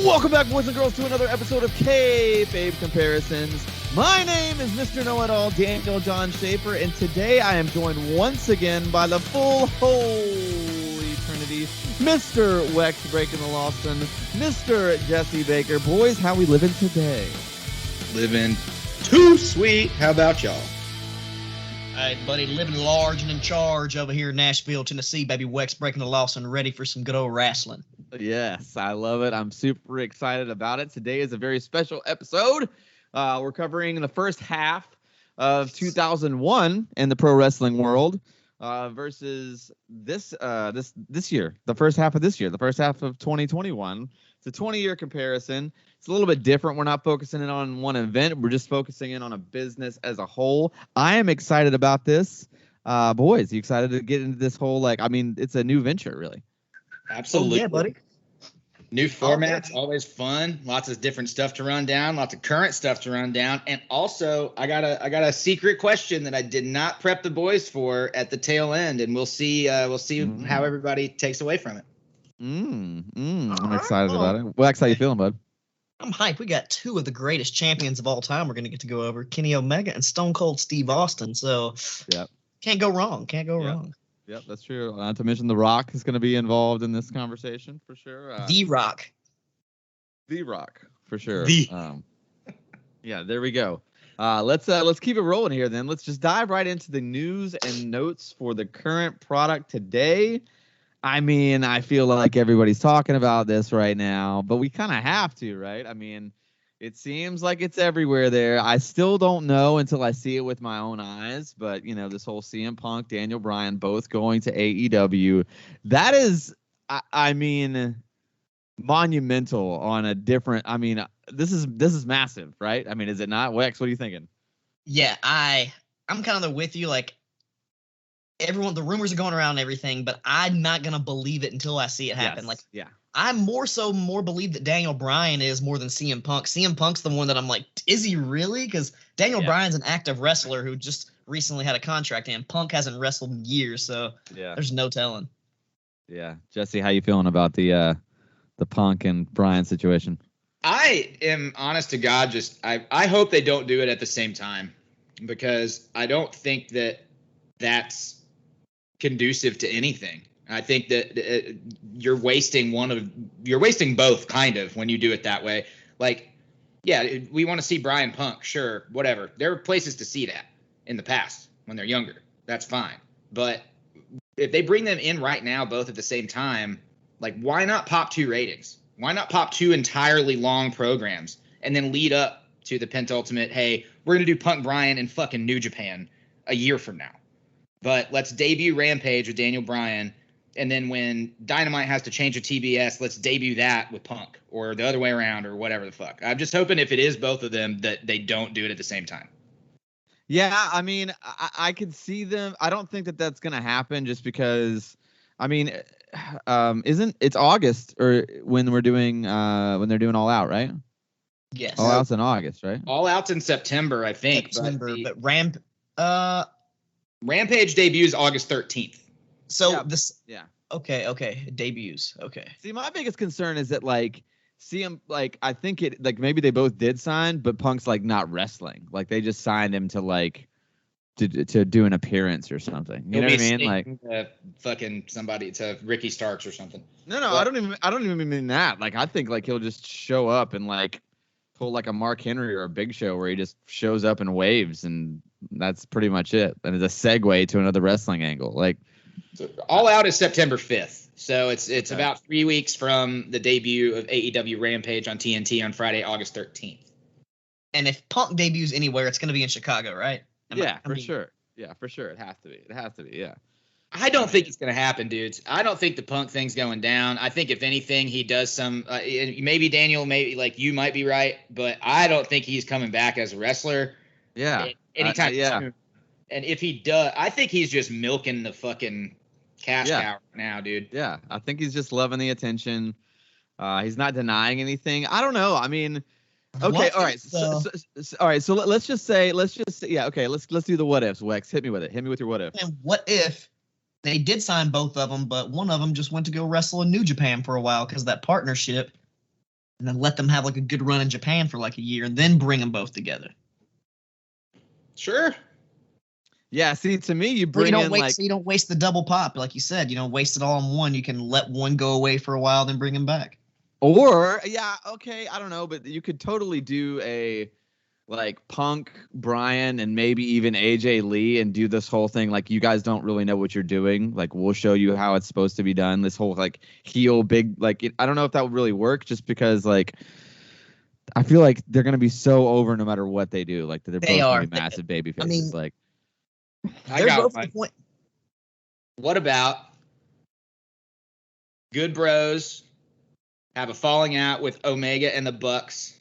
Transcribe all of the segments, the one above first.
Welcome back, boys and girls, to another episode of Kayfabe Comparisons. My name is Mr. Know-It-All, Daniel John Schaefer, and today I am joined once again by the full holy trinity, Mr. Wex Breaking the Lawson, Mr. Jesse Baker. Boys, how we living today? Living too sweet. How about y'all? All right, buddy, living large and in charge over here in Nashville, Tennessee, baby. Wex Breaking the Lawson, ready for some good old wrestling. Yes, I love it. I'm super excited about it. Today is a very special episode. We're covering the first half of 2001 in the pro wrestling world versus this year, the first half of this year, the first half of 2021. It's a 20-year comparison. It's a little bit different. We're not focusing in on one event. We're just focusing in on a business as a whole. I am excited about this. Boys, you excited to get into this whole, it's a new venture, really. Absolutely. Oh, yeah, buddy. New formats, always fun. Lots of different stuff to run down. Lots of current stuff to run down. And also, I got a secret question that I did not prep the boys for at the tail end, and we'll see how everybody takes away from it. I'm excited about it. Wex, how you feeling, bud? I'm hyped. We got two of the greatest champions of all time we're going to get to go over, Kenny Omega and Stone Cold Steve Austin. So, can't go wrong. Can't go wrong. Yep, that's true. Not to mention The Rock is going to be involved in this conversation for sure. The Rock, for sure. Yeah, there we go. Let's keep it rolling here then. Let's just dive right into the news and notes for the current product today. I mean, I feel like everybody's talking about this right now, but we kind of have to, right? I mean, it seems like it's everywhere there. I still don't know until I see it with my own eyes, but, this whole CM Punk, Daniel Bryan, both going to AEW, that is, I mean, monumental on a different, this is massive, right? I mean, is it not? Wex, what are you thinking? Yeah, I'm kind of with you. Like, everyone, the rumors are going around and everything, but I'm not going to believe it until I see it happen. Yes, I more believe that Daniel Bryan is more than CM Punk. CM Punk's the one that I'm like, is he really? Because Daniel Bryan's an active wrestler who just recently had a contract, and Punk hasn't wrestled in years, so there's no telling. Yeah, Jesse, how you feeling about the Punk and Bryan situation? I am honest to God, I hope they don't do it at the same time, because I don't think that's conducive to anything. I think that you're wasting both kind of when you do it that way. Like, yeah, we want to see Bryan Punk, sure, whatever. There are places to see that in the past when they're younger. That's fine. But if they bring them in right now, both at the same time, like, why not pop two ratings? Why not pop two entirely long programs and then lead up to the penultimate, hey, we're going to do Punk Bryan in fucking New Japan a year from now. But let's debut Rampage with Daniel Bryan. And then when Dynamite has to change to TBS, let's debut that with Punk, or the other way around, or whatever the fuck. I'm just hoping if it is both of them that they don't do it at the same time. Yeah, I mean, I could see them. I don't think that that's going to happen just because, I mean, it's August or when they're doing All Out, right? Yes. All Out's in August, right? All Out's in September, I think. But Rampage debuts August 13th. So Okay, debuts. Okay. See, my biggest concern is that I think it maybe they both did sign, but Punk's not wrestling. Like they just signed him to do an appearance or something. You know what I mean? Fucking somebody to Ricky Starks or something. No, I don't even mean that. I think he'll just show up and pull a Mark Henry or a Big Show where he just shows up and waves, and that's pretty much it. And it's a segue to another wrestling angle. All Out is September 5th, so it's about 3 weeks from the debut of AEW Rampage on TNT on Friday, August 13th. And if Punk debuts anywhere, it's going to be in Chicago, right? Sure. Yeah, for sure. It has to be. Yeah. I don't think it's going to happen, dudes. I don't think the Punk thing's going down. I think if anything, he does some. Maybe Daniel, you might be right, but I don't think he's coming back as a wrestler. Yeah. Anytime soon. And if he does, I think he's just milking the fucking cash cow now, dude. Yeah, I think he's just loving the attention. He's not denying anything. I don't know. I mean, okay, all right. All right. So let's just say, let's do the what ifs. Wex, hit me with it. Hit me with your what if. And what if they did sign both of them, but one of them just went to go wrestle in New Japan for a while because that partnership and then let them have like a good run in Japan for like a year, and then bring them both together. Sure. Yeah, see, to me, you So bring in like so you don't waste the double pop, like you said. You don't waste it all on one. You can let one go away for a while, then bring him back. Or yeah, okay, I don't know, but you could totally do a like Punk, Brian, and maybe even AJ Lee and do this whole thing like you guys don't really know what you're doing. Like we'll show you how it's supposed to be done. This whole like heel big I don't know if that would really work just because like I feel like they're gonna be so over no matter what they do. Like they're both gonna be massive baby faces. I mean, like I got both one. the point. What about Good Bros have a falling out with Omega and the Bucks,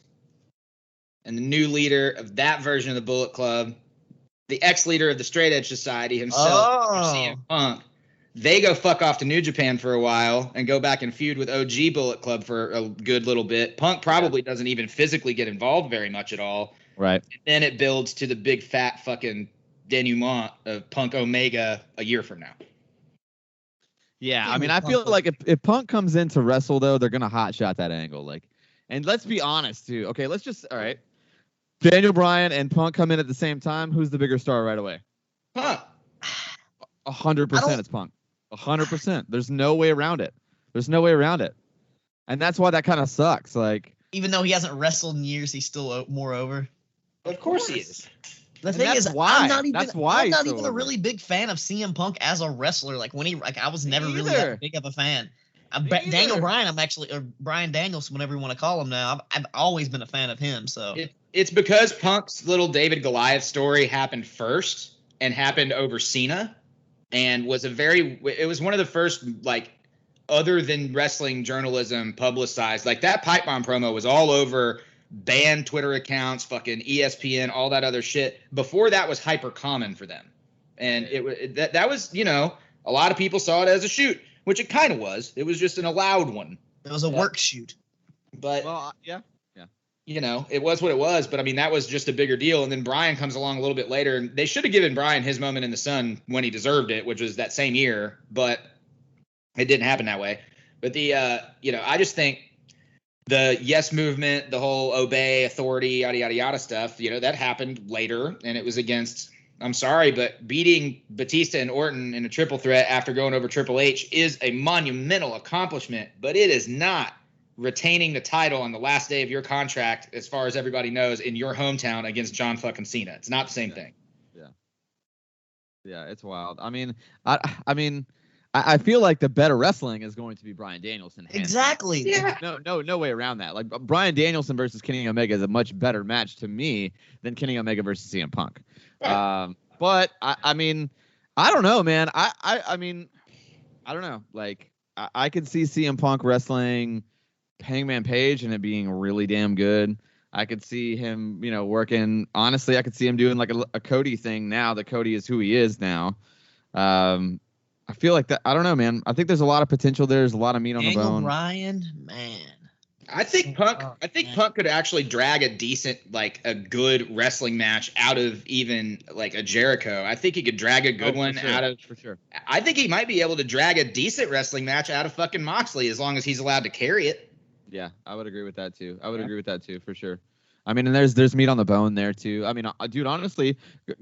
and the new leader of that version of the Bullet Club, the ex-leader of the Straight Edge Society himself, CM Punk, they go fuck off to New Japan for a while and go back and feud with OG Bullet Club for a good little bit. Punk probably doesn't even physically get involved very much at all. Right. And then it builds to the big fat fucking denouement of Punk Omega a year from now. Yeah, I mean, I feel like if Punk comes in to wrestle, though, they're going to hotshot that angle. Like, and let's be honest, too. Okay, all right. Daniel Bryan and Punk come in at the same time. Who's the bigger star right away? Punk. 100% it's Punk. 100%. There's no way around it. And that's why that kind of sucks. Like, even though he hasn't wrestled in years, he's still more over. Of course he is. The thing is, why. I'm not even so a really big fan of CM Punk as a wrestler. Like I was never really that big of a fan. Daniel Bryan, or Bryan Danielson, whatever you want to call him now. I've always been a fan of him. So it's because Punk's little David Goliath story happened first and happened over Cena, and it was one of the first like other than wrestling journalism publicized. Like that pipe bomb promo was all over banned Twitter accounts, fucking ESPN, all that other shit. Before that was hyper common for them, and that was a lot of people saw it as a shoot, which it kind of was. It was just an allowed one. It was a work shoot. But yeah. It was what it was. But I mean, that was just a bigger deal. And then Bryan comes along a little bit later, and they should have given Bryan his moment in the sun when he deserved it, which was that same year. But it didn't happen that way. But I just think the yes movement, the whole obey authority, yada, yada, yada stuff, that happened later, and it was against, I'm sorry, but beating Batista and Orton in a triple threat after going over Triple H is a monumental accomplishment, but it is not retaining the title on the last day of your contract, as far as everybody knows, in your hometown against John fucking Cena. It's not the same thing. Yeah, it's wild. I mean, I feel like the better wrestling is going to be Bryan Danielson. Exactly. Yeah. No way around that. Like Bryan Danielson versus Kenny Omega is a much better match to me than Kenny Omega versus CM Punk. Right. But I mean, I don't know, man. I mean, I don't know. Like I could see CM Punk wrestling Hangman Page and it being really damn good. I could see him, working. Honestly, I could see him doing like a Cody thing now that Cody is who he is now. I feel like that. I don't know, man. I think there's a lot of potential. There's a lot of meat on the bone. Daniel Bryan, man. I think Punk could actually drag a decent, like a good wrestling match out of even like a Jericho. I think he could drag a good one out of. For sure. I think he might be able to drag a decent wrestling match out of fucking Moxley as long as he's allowed to carry it. Yeah, I would agree with that too. For sure. I mean, and there's meat on the bone there too. I mean, dude, honestly,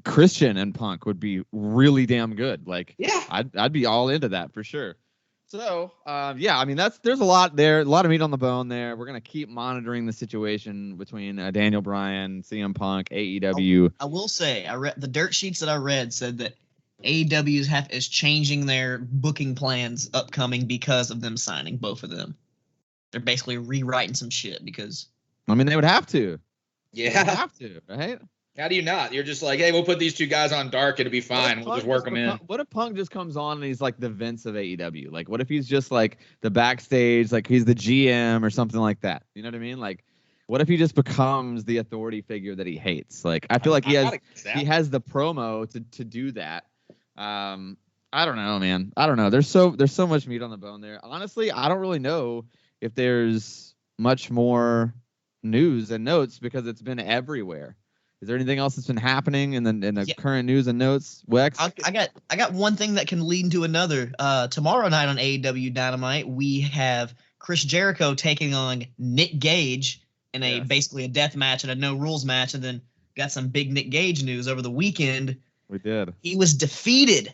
Christian and Punk would be really damn good. Like, yeah, I'd be all into that for sure. So, yeah, I mean, there's a lot there, a lot of meat on the bone there. We're gonna keep monitoring the situation between Daniel Bryan, CM Punk, AEW. I will say, I read the dirt sheets that I read said that AEW is changing their booking plans upcoming because of them signing both of them. They're basically rewriting some shit because. I mean, they would have to. Yeah, they would have to, right? How do you not? You're just like, hey, we'll put these two guys on dark. It'll be fine. We'll just work them in. What if Punk just comes on and he's like the Vince of AEW? Like, what if he's just like the backstage, like he's the GM or something like that? You know what I mean? Like, what if he just becomes the authority figure that he hates? Like, I feel like he has the promo to do that. I don't know, man. I don't know. There's so much meat on the bone there. Honestly, I don't really know if there's much more news and notes because it's been everywhere. Is there anything else that's been happening in the current news and notes, Wex? I got one thing that can lead into another. Tomorrow night on AEW Dynamite, we have Chris Jericho taking on Nick Gage in basically a death match and a no rules match, and then got some big Nick Gage news over the weekend. We did. He was defeated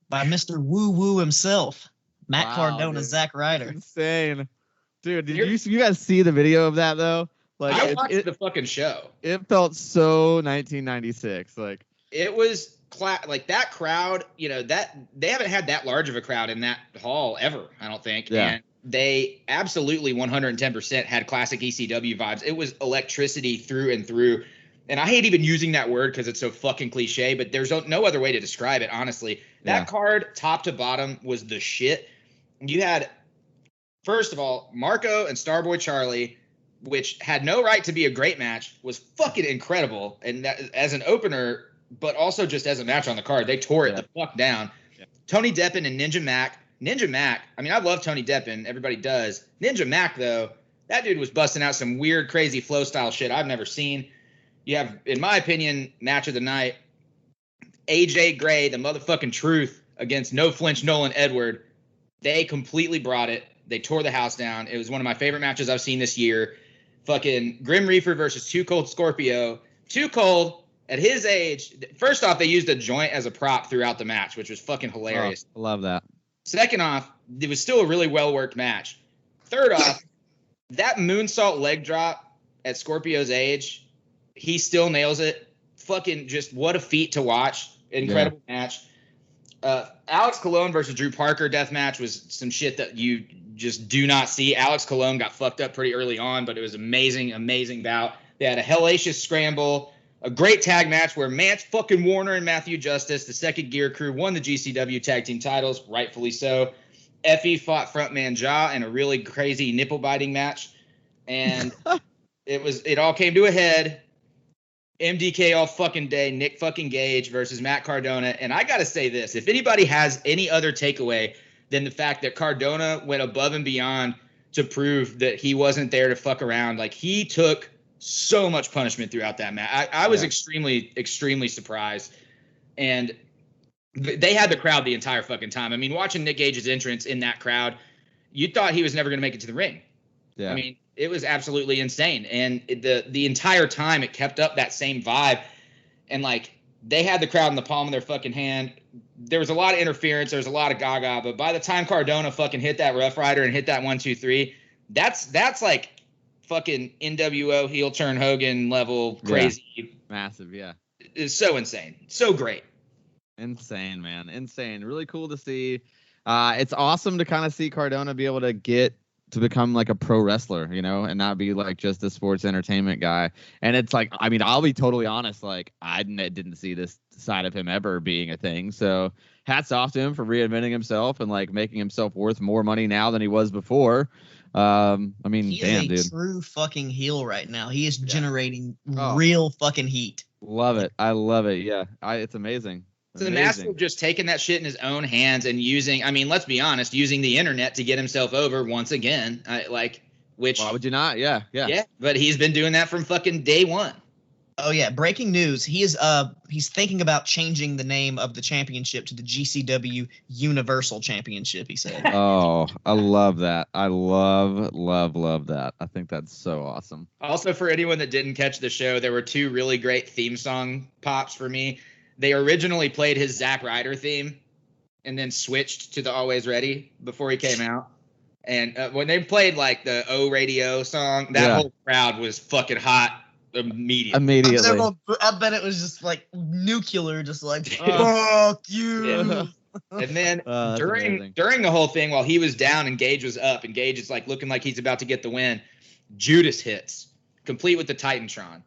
by Mr. Woo Woo himself, Matt Cardona, dude. Zack Ryder. Insane. Dude, did you guys see the video of that though? Like I watched the fucking show. It felt so 1996. Like it was like that crowd, that they haven't had that large of a crowd in that hall ever, I don't think. Yeah. And they absolutely 110% had classic ECW vibes. It was electricity through and through. And I hate even using that word because it's so fucking cliche, but there's no other way to describe it, honestly. That card, top to bottom, was the shit. You had, first of all, Marco and Starboy Charlie, which had no right to be a great match, was fucking incredible. And that, as an opener, but also just as a match on the card, they tore it the fuck down. Yeah. Tony Deppen and Ninja Mac. Ninja Mac, I mean, I love Tony Deppen. Everybody does. Ninja Mac, though, that dude was busting out some weird, crazy flow style shit I've never seen. You have, in my opinion, match of the night, AJ Gray, the motherfucking truth, against No Flinch Nolan Edward. They completely brought it. They tore the house down. It was one of my favorite matches I've seen this year. Fucking Grim Reaper versus Too Cold Scorpio. Too Cold, at his age, first off, they used a joint as a prop throughout the match, which was fucking hilarious. Oh, love that. Second off, it was still a really well-worked match. Third off, that moonsault leg drop at Scorpio's age, he still nails it. Fucking just what a feat to watch. Incredible match. Alex Colon versus Drew Parker death match was some shit that you just do not see. Alex Colon got fucked up pretty early on, but it was amazing, amazing bout. They had a hellacious scramble, a great tag match where Mance fucking Warner and Matthew Justice, the Second Gear Crew, won the GCW tag team titles, rightfully so. Effie fought frontman Ja in a really crazy nipple biting match, and it all came to a head. MDK all fucking day, Nick fucking Gage versus Matt Cardona. And I got to say this, if anybody has any other takeaway than the fact that Cardona went above and beyond to prove that he wasn't there to fuck around, like he took so much punishment throughout that match. I was extremely, extremely surprised. And they had the crowd the entire fucking time. I mean, watching Nick Gage's entrance in that crowd, you thought he was never going to make it to the ring. Yeah. I mean, it was absolutely insane. And the entire time it kept up that same vibe. And like they had the crowd in the palm of their fucking hand. There was a lot of interference. There was a lot of gaga. But by the time Cardona fucking hit that Rough Rider and hit that 1, 2, 3, that's like fucking NWO heel turn Hogan level crazy. Yeah. Massive, yeah. It's so insane. So great. Insane, man. Insane. Really cool to see. It's awesome to kind of see Cardona be able to get to become like a pro wrestler, and not be like just a sports entertainment guy. And it's like, I mean, I'll be totally honest. Like I didn't see this side of him ever being a thing. So hats off to him for reinventing himself and like making himself worth more money now than he was before. I mean, he damn, is a dude. True fucking heel right now. He is generating real fucking heat. Love it. I love it. Yeah. It's amazing. It's a master just taking that shit in his own hands and using, I mean, let's be honest, using the internet to get himself over once again. Which why would you not? Yeah. Yeah, but he's been doing that from fucking day one. Oh yeah, breaking news. He's thinking about changing the name of the championship to the GCW Universal Championship, he said. Oh, I love that. I love that. I think that's so awesome. Also, for anyone that didn't catch the show, there were two really great theme song pops for me. They originally played his Zack Ryder theme and then switched to the Always Ready before he came out. And when they played like the O Radio song, that whole crowd was fucking hot immediately. I bet it was just like nuclear, just like, fuck you. Yeah. And then during the whole thing, while he was down and Gage was up and Gage is like looking like he's about to get the win, Judas hits, complete with the Titantron.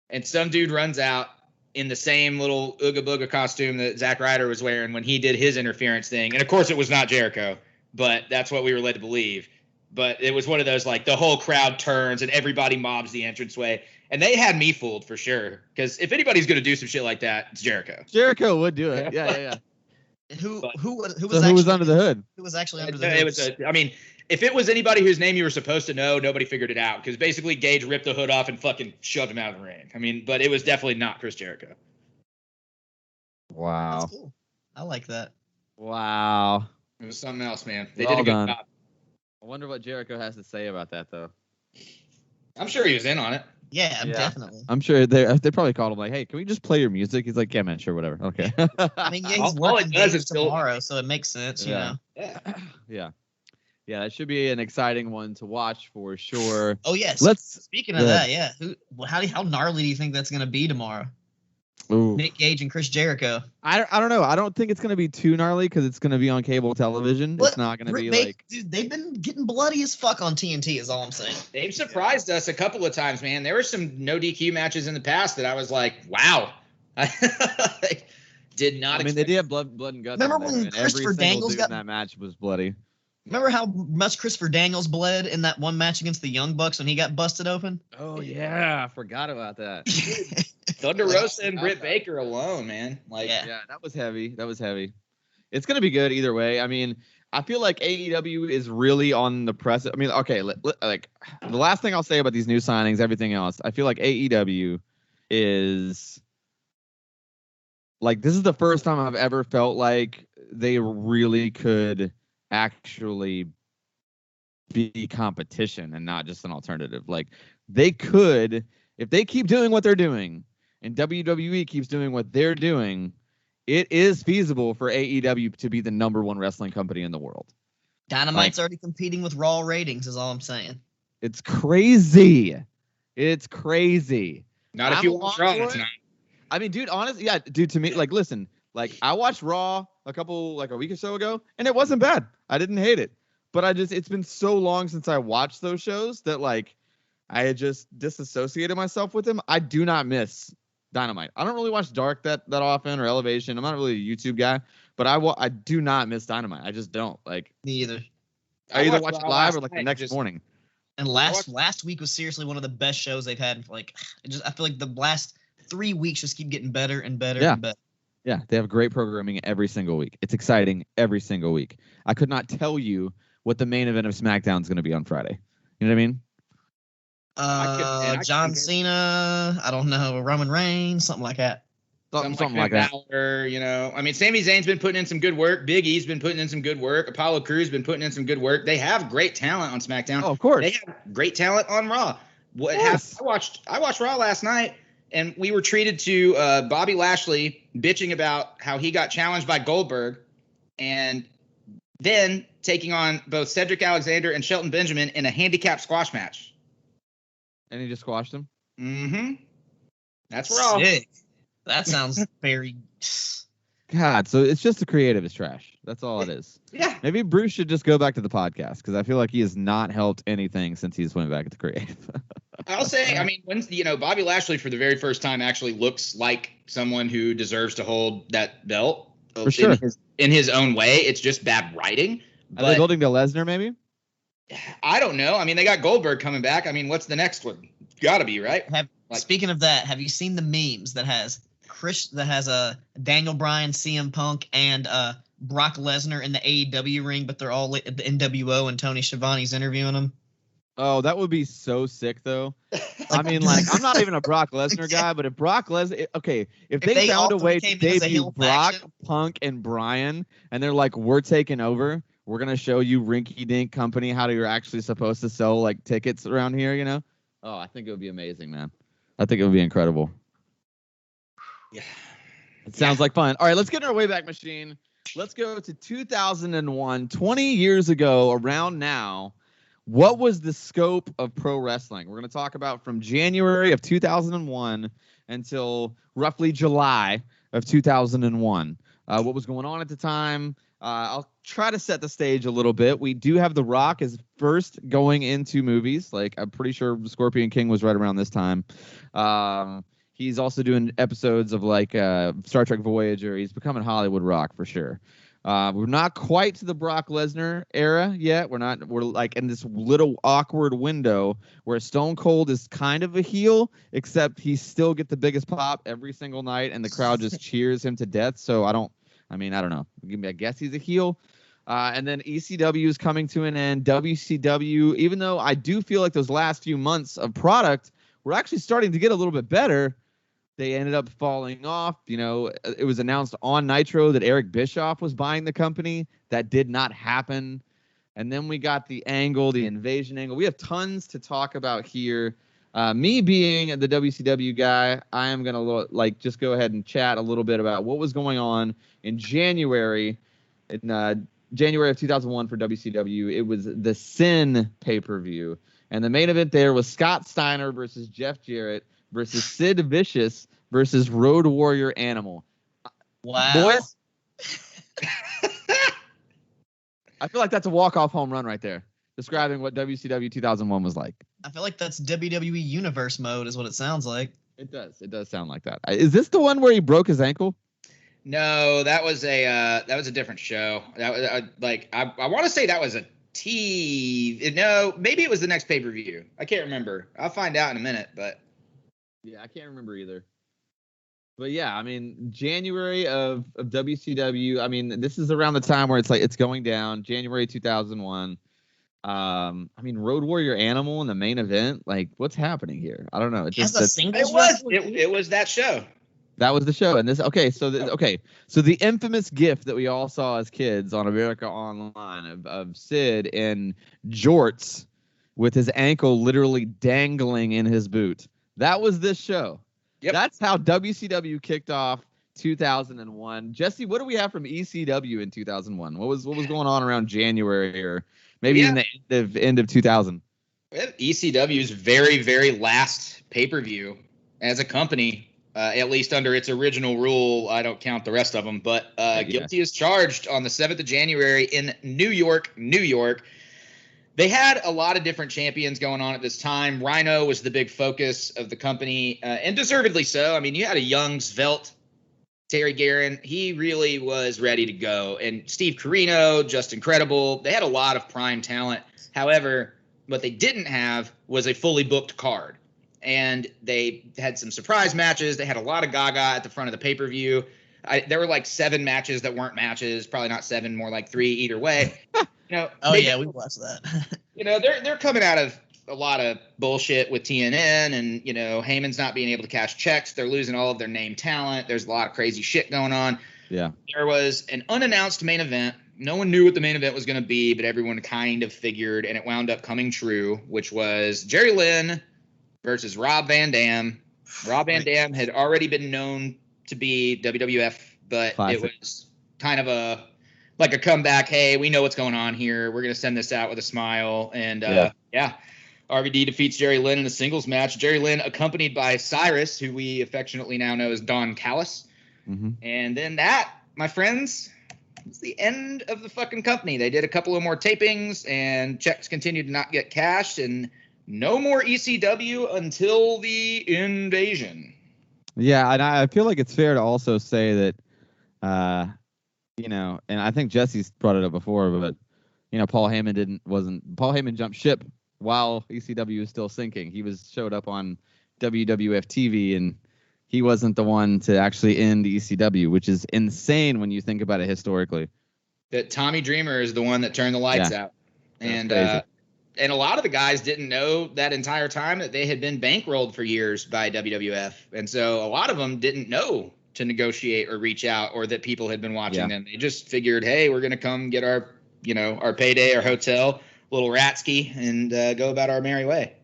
And some dude runs out in the same little Ooga Booga costume that Zack Ryder was wearing when he did his interference thing. And of course it was not Jericho, but that's what we were led to believe. But it was one of those, like, the whole crowd turns and everybody mobs the entranceway. And they had me fooled for sure. Because if anybody's going to do some shit like that, it's Jericho. Jericho would do it. Yeah. Who was under the hood? Who was actually under the hood? I mean, if it was anybody whose name you were supposed to know, nobody figured it out. Because basically Gage ripped the hood off and fucking shoved him out of the ring. I mean, but it was definitely not Chris Jericho. Wow. That's cool. I like that. Wow. It was something else, man. They did a good job. I wonder what Jericho has to say about that, though. I'm sure he was in on it. Yeah, definitely. I'm sure they probably called him like, "Hey, can we just play your music?" He's like, "Yeah, man, sure, whatever." Okay. I mean, yeah, he's All working it does games is build- tomorrow, so it makes sense, you know. Yeah. Yeah. That should be an exciting one to watch for sure. Oh yes. Let's. Speaking of that, yeah. How gnarly do you think that's gonna be tomorrow? Ooh. Nick Gage and Chris Jericho. I don't know. I don't think it's gonna be too gnarly because it's gonna be on cable television. It's not gonna be like. Dude, they've been getting bloody as fuck on TNT. Is all I'm saying. They've surprised us a couple of times, man. There were some no DQ matches in the past that I was like, wow. I did not. I mean, they did have blood and guts. Remember on there, when and Christopher every single Daniels dude got in that match was bloody. Remember how much Christopher Daniels bled in that one match against the Young Bucks when he got busted open? Oh yeah, I forgot about that. Thunder Rosa and Britt Baker alone, man. Like, yeah, that was heavy. It's gonna be good either way. I mean, I feel like AEW is really on the press. I mean, okay, like the last thing I'll say about these new signings, everything else, I feel like AEW is like this is the first time I've ever felt like they really could actually be competition and not just an alternative. Like they could, if they keep doing what they're doing and WWE keeps doing what they're doing, it is feasible for AEW to be the number one wrestling company in the world. Dynamite's already competing with Raw ratings, is all I'm saying. It's crazy. Not if you watch Raw tonight. I mean, dude, honestly, yeah, dude, to me, like, listen, like, I watched Raw a week or so ago, and it wasn't bad. I didn't hate it. But it's been so long since I watched those shows that, like, I had just disassociated myself with them. I do not miss Dynamite. I don't really watch Dark that often or Elevation. I'm not really a YouTube guy, but I do not miss Dynamite. I just don't. Like, me either. I either watch it live or, like, the next morning. And last week was seriously one of the best shows they've had. Like, I feel like the last 3 weeks just keep getting better and better and better. Yeah, they have great programming every single week. It's exciting every single week. I could not tell you what the main event of SmackDown is going to be on Friday. You know what I mean? John Cena, I don't know, Roman Reigns, something like that. Something like that. Balor, you know, I mean, Sami Zayn's been putting in some good work. Big E's been putting in some good work. Apollo Crews been putting in some good work. They have great talent on SmackDown. Oh, of course. They have great talent on Raw. I watched Raw last night, and we were treated to Bobby Lashley bitching about how he got challenged by Goldberg, and then taking on both Cedric Alexander and Shelton Benjamin in a handicap squash match. And he just squashed him? Mm-hmm. That's Raw. Sick. That sounds very... God, so it's just the creative is trash. That's all it is. Yeah. Maybe Bruce should just go back to the podcast because I feel like he has not helped anything since he's went back to creative. I'll say, I mean, when Bobby Lashley for the very first time actually looks like someone who deserves to hold that belt. For sure. In his own way. It's just bad writing. Are they building to Lesnar maybe? I don't know. I mean, they got Goldberg coming back. I mean, what's the next one? Got to be, right? Speaking of that, have you seen the memes that has Daniel Bryan, CM Punk, and Brock Lesnar in the AEW ring, but they're all at the NWO and Tony Schiavone's interviewing them? Oh, that would be so sick, though. I mean, like, I'm not even a Brock Lesnar guy, but if Brock Lesnar, if they found a way to debut Brock, Punk, and Bryan, and they're like, we're taking over, we're going to show you Rinky Dink Company how you're actually supposed to sell, like, tickets around here, you know? Oh, I think it would be amazing, man. I think it would be incredible. Yeah. It sounds like fun. All right, let's get in our Wayback Machine. Let's go to 2001, 20 years ago, around now. What was the scope of pro wrestling? We're going to talk about from January of 2001 until roughly July of 2001. What was going on at the time? I'll try to set the stage a little bit. We do have The Rock as first going into movies. Like, I'm pretty sure Scorpion King was right around this time. He's also doing episodes of like Star Trek Voyager. He's becoming Hollywood Rock for sure. We're not quite to the Brock Lesnar era yet. We're like in this little awkward window where Stone Cold is kind of a heel, except he still get the biggest pop every single night and the crowd just cheers him to death. So I don't know. I guess he's a heel. And then ECW is coming to an end. WCW, even though I do feel like those last few months of product were actually starting to get a little bit better, they ended up falling off. You know, it was announced on Nitro that Eric Bischoff was buying the company. That did not happen. And then we got the angle, the invasion angle. We have tons to talk about here. Me being the WCW guy, I am gonna just go ahead and chat a little bit about what was going on in January, January of 2001 for WCW. It was the Sin pay-per-view, and the main event there was Scott Steiner versus Jeff Jarrett versus Sid Vicious versus Road Warrior Animal. Wow. Boys, I feel like that's a walk-off home run right there, describing what WCW 2001 was like. I feel like that's WWE Universe mode is what it sounds like. It does. It does sound like that. Is this the one where he broke his ankle? No, that was a different show. That was I want to say that was a no, maybe it was the next pay-per-view. I can't remember. I'll find out in a minute, but yeah, I can't remember either. But yeah, I mean, January of WCW. I mean, this is around the time where it's going down. January 2001. I mean, Road Warrior Animal in the main event. Like, what's happening here? I don't know. It was that show. That was the show. And this, okay, so the infamous GIF that we all saw as kids on America Online of Sid in jorts with his ankle literally dangling in his boot. That was this show. Yep. That's how WCW kicked off 2001. Jesse, what do we have from ECW in 2001? What was going on around January or maybe in the end of 2000? ECW's very, very last pay-per-view as a company. At least under its original rule, I don't count the rest of them, but guilty as charged on the 7th of January in New York, New York. They had a lot of different champions going on at this time. Rhino was the big focus of the company, and deservedly so. I mean, you had a young, svelte Terry Guerin. He really was ready to go. And Steve Corino, just incredible. They had a lot of prime talent. However, what they didn't have was a fully booked card. And they had some surprise matches. They had a lot of gaga at the front of the pay-per-view. There were like 7 matches that weren't matches. Probably not 7, more like 3 either way. We watched that. They're coming out of a lot of bullshit with TNN, and Heyman's not being able to cash checks. They're losing all of their name talent. There's a lot of crazy shit going on. Yeah. There was an unannounced main event. No one knew what the main event was going to be, but everyone kind of figured, and it wound up coming true, which was Jerry Lynn versus Rob Van Dam. Rob Van Dam had already been known to be WWF, but Classic. It was kind of a comeback. Hey, we know what's going on here. We're going to send this out with a smile. And RVD defeats Jerry Lynn in a singles match. Jerry Lynn accompanied by Cyrus, who we affectionately now know as Don Callis. Mm-hmm. And then that, my friends, is the end of the fucking company. They did a couple of more tapings, and checks continued to not get cashed, and no more ECW until the invasion. Yeah, and I feel like it's fair to also say that, and I think Jesse's brought it up before, but Paul Heyman jumped ship while ECW was still sinking. He showed up on WWF TV, and he wasn't the one to actually end ECW, which is insane when you think about it historically. That Tommy Dreamer is the one that turned the lights out, and a lot of the guys didn't know that entire time that they had been bankrolled for years by WWF. And so a lot of them didn't know to negotiate or reach out, or that people had been watching them. They just figured, hey, we're going to come get our payday, our hotel, little Ratsky, and go about our merry way.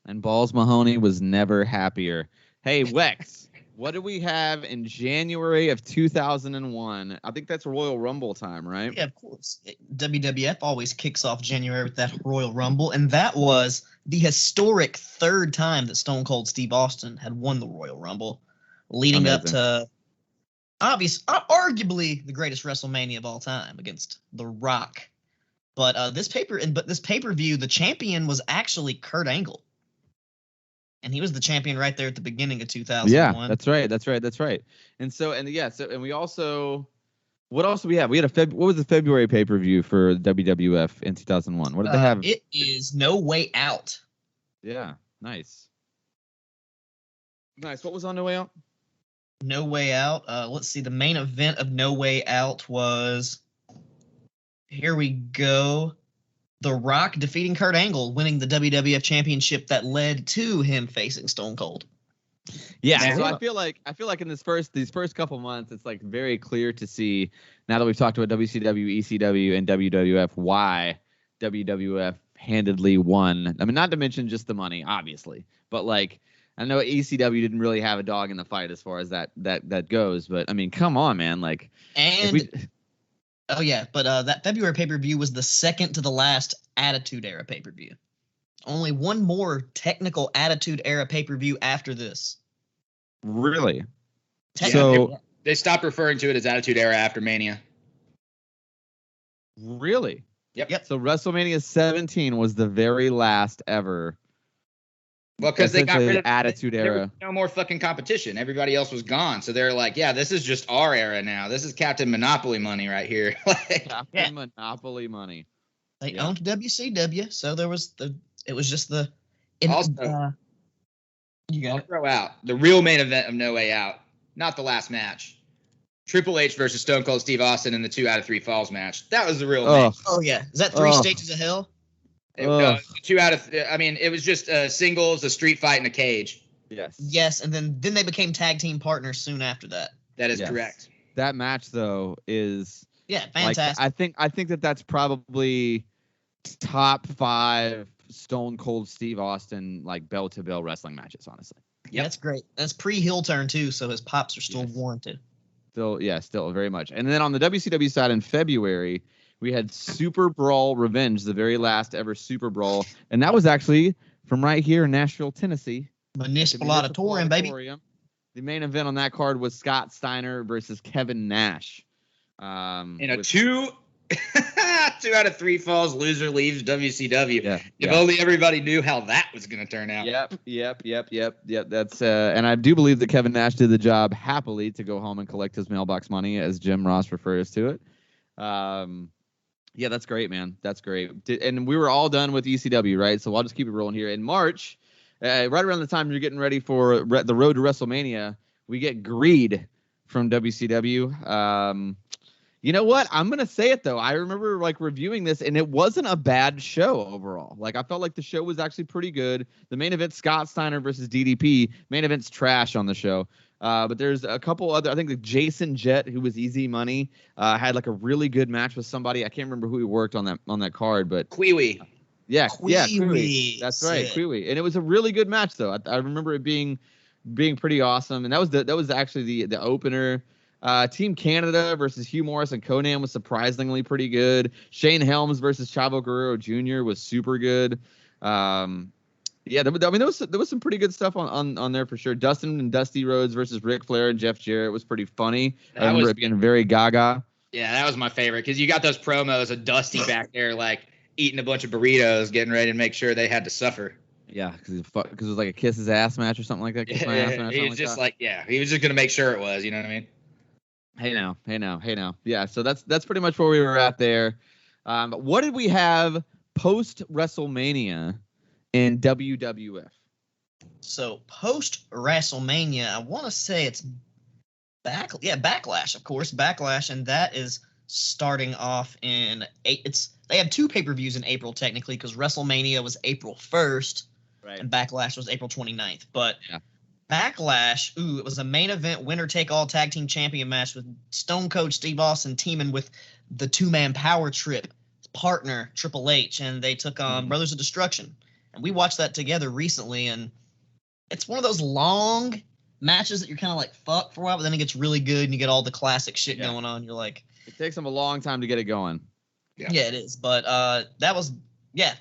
And Balls Mahoney was never happier. Hey, Wex, what do we have in January of 2001? I think that's Royal Rumble time, right? Yeah, of course. WWF always kicks off January with that Royal Rumble, and that was the historic 3rd time that Stone Cold Steve Austin had won the Royal Rumble, leading up to arguably the greatest WrestleMania of all time against The Rock. But this pay-per-view, the champion was actually Kurt Angle. And he was the champion right there at the beginning of 2001. Yeah, that's right. And we also, what else do we have? We had what was the February pay-per-view for WWF in 2001? What did they have? It is No Way Out. Yeah, nice. What was on No Way Out? No Way Out. Let's see. The main event of No Way Out was, here we go, The Rock defeating Kurt Angle, winning the WWF Championship that led to him facing Stone Cold. Yeah, Yeah. so I feel like in these first couple months, it's like very clear to see now that we've talked about WCW, ECW, and WWF why WWF handedly won. I mean, not to mention just the money, obviously, but like I know ECW didn't really have a dog in the fight as far as that goes, but I mean, come on, man, like that February pay-per-view was the second to the last Attitude Era pay-per-view. Only one more technical Attitude Era pay-per-view after this. Really? So they stopped referring to it as Attitude Era after Mania. Really? Yep. So WrestleMania 17 was the very last ever. Well, because they got rid of Attitude Era. There was no more fucking competition. Everybody else was gone. So they're like, yeah, this is just our era now. This is Captain Monopoly money right here. Captain Monopoly money. They owned WCW, so it was just the. Also, you got I'll throw out the real main event of No Way Out, not the last match. Triple H versus Stone Cold Steve Austin in the 2 out of 3 falls match. That was the real match. Oh yeah, is that 3 stages of hell? No, 2 out of. I mean, it was just singles, a street fight, and a cage. Yes, and then they became tag team partners soon after that. That is correct. That match though is fantastic. Like, I think that's probably top 5 Stone Cold Steve Austin like bell to bell wrestling matches. Honestly, yeah, that's great. That's pre-heel turn too, so his pops are still warranted. Still very much. And then on the WCW side in February, we had Super Brawl Revenge, the very last ever Super Brawl. And that was actually from right here in Nashville, Tennessee. Municipal Auditorium, baby. The main event on that card was Scott Steiner versus Kevin Nash. In a 2 out of 3 falls, loser leaves WCW. If only everybody knew how that was going to turn out. Yep. That's and I do believe that Kevin Nash did the job happily to go home and collect his mailbox money, as Jim Ross refers to it. Yeah, that's great, man. That's great. And we were all done with ECW, right? So I'll just keep it rolling here. In March, right around the time you're getting ready for the road to WrestleMania, we get Greed from WCW. You know what? I'm going to say it, though. I remember like reviewing this, and it wasn't a bad show overall. Like, I felt like the show was actually pretty good. The main event, Scott Steiner versus DDP. Main event's trash on the show. But there's a couple other, I think like Jason Jett, who was Easy Money, had like a really good match with somebody. I can't remember who he worked on that card, but Kwee. Yeah, Kwee. That's right, Kwee. And it was a really good match, though. I remember it being pretty awesome. And that was actually the opener. Team Canada versus Hugh Morris and Conan was surprisingly pretty good. Shane Helms versus Chavo Guerrero Jr. was super good. There was some pretty good stuff on there for sure. Dustin and Dusty Rhodes versus Ric Flair and Jeff Jarrett was pretty funny. I remember it being very gaga. Yeah, that was my favorite because you got those promos of Dusty back there like eating a bunch of burritos, getting ready to make sure they had to suffer. Yeah, because it was like a kiss his ass match or something like that. He was just he was just gonna make sure it was. You know what I mean? Hey now. Yeah, so that's pretty much where we were at there. What did we have post WrestleMania in WWF? So post WrestleMania, I want to say it's Backlash, of course, Backlash, and that is starting off in they have 2 pay-per-views in April technically because WrestleMania was April 1st, right, and Backlash was April 29th. But Backlash, it was a main event winner-take-all tag team champion match with Stone Cold Steve Austin teaming with the 2-man power trip partner Triple H, and they took on Brothers of Destruction. And we watched that together recently, and it's one of those long matches that you're kind of like, fuck for a while, but then it gets really good, and you get all the classic shit going on. You're like... It takes them a long time to get it going. Yeah, it is. But that was... Yeah.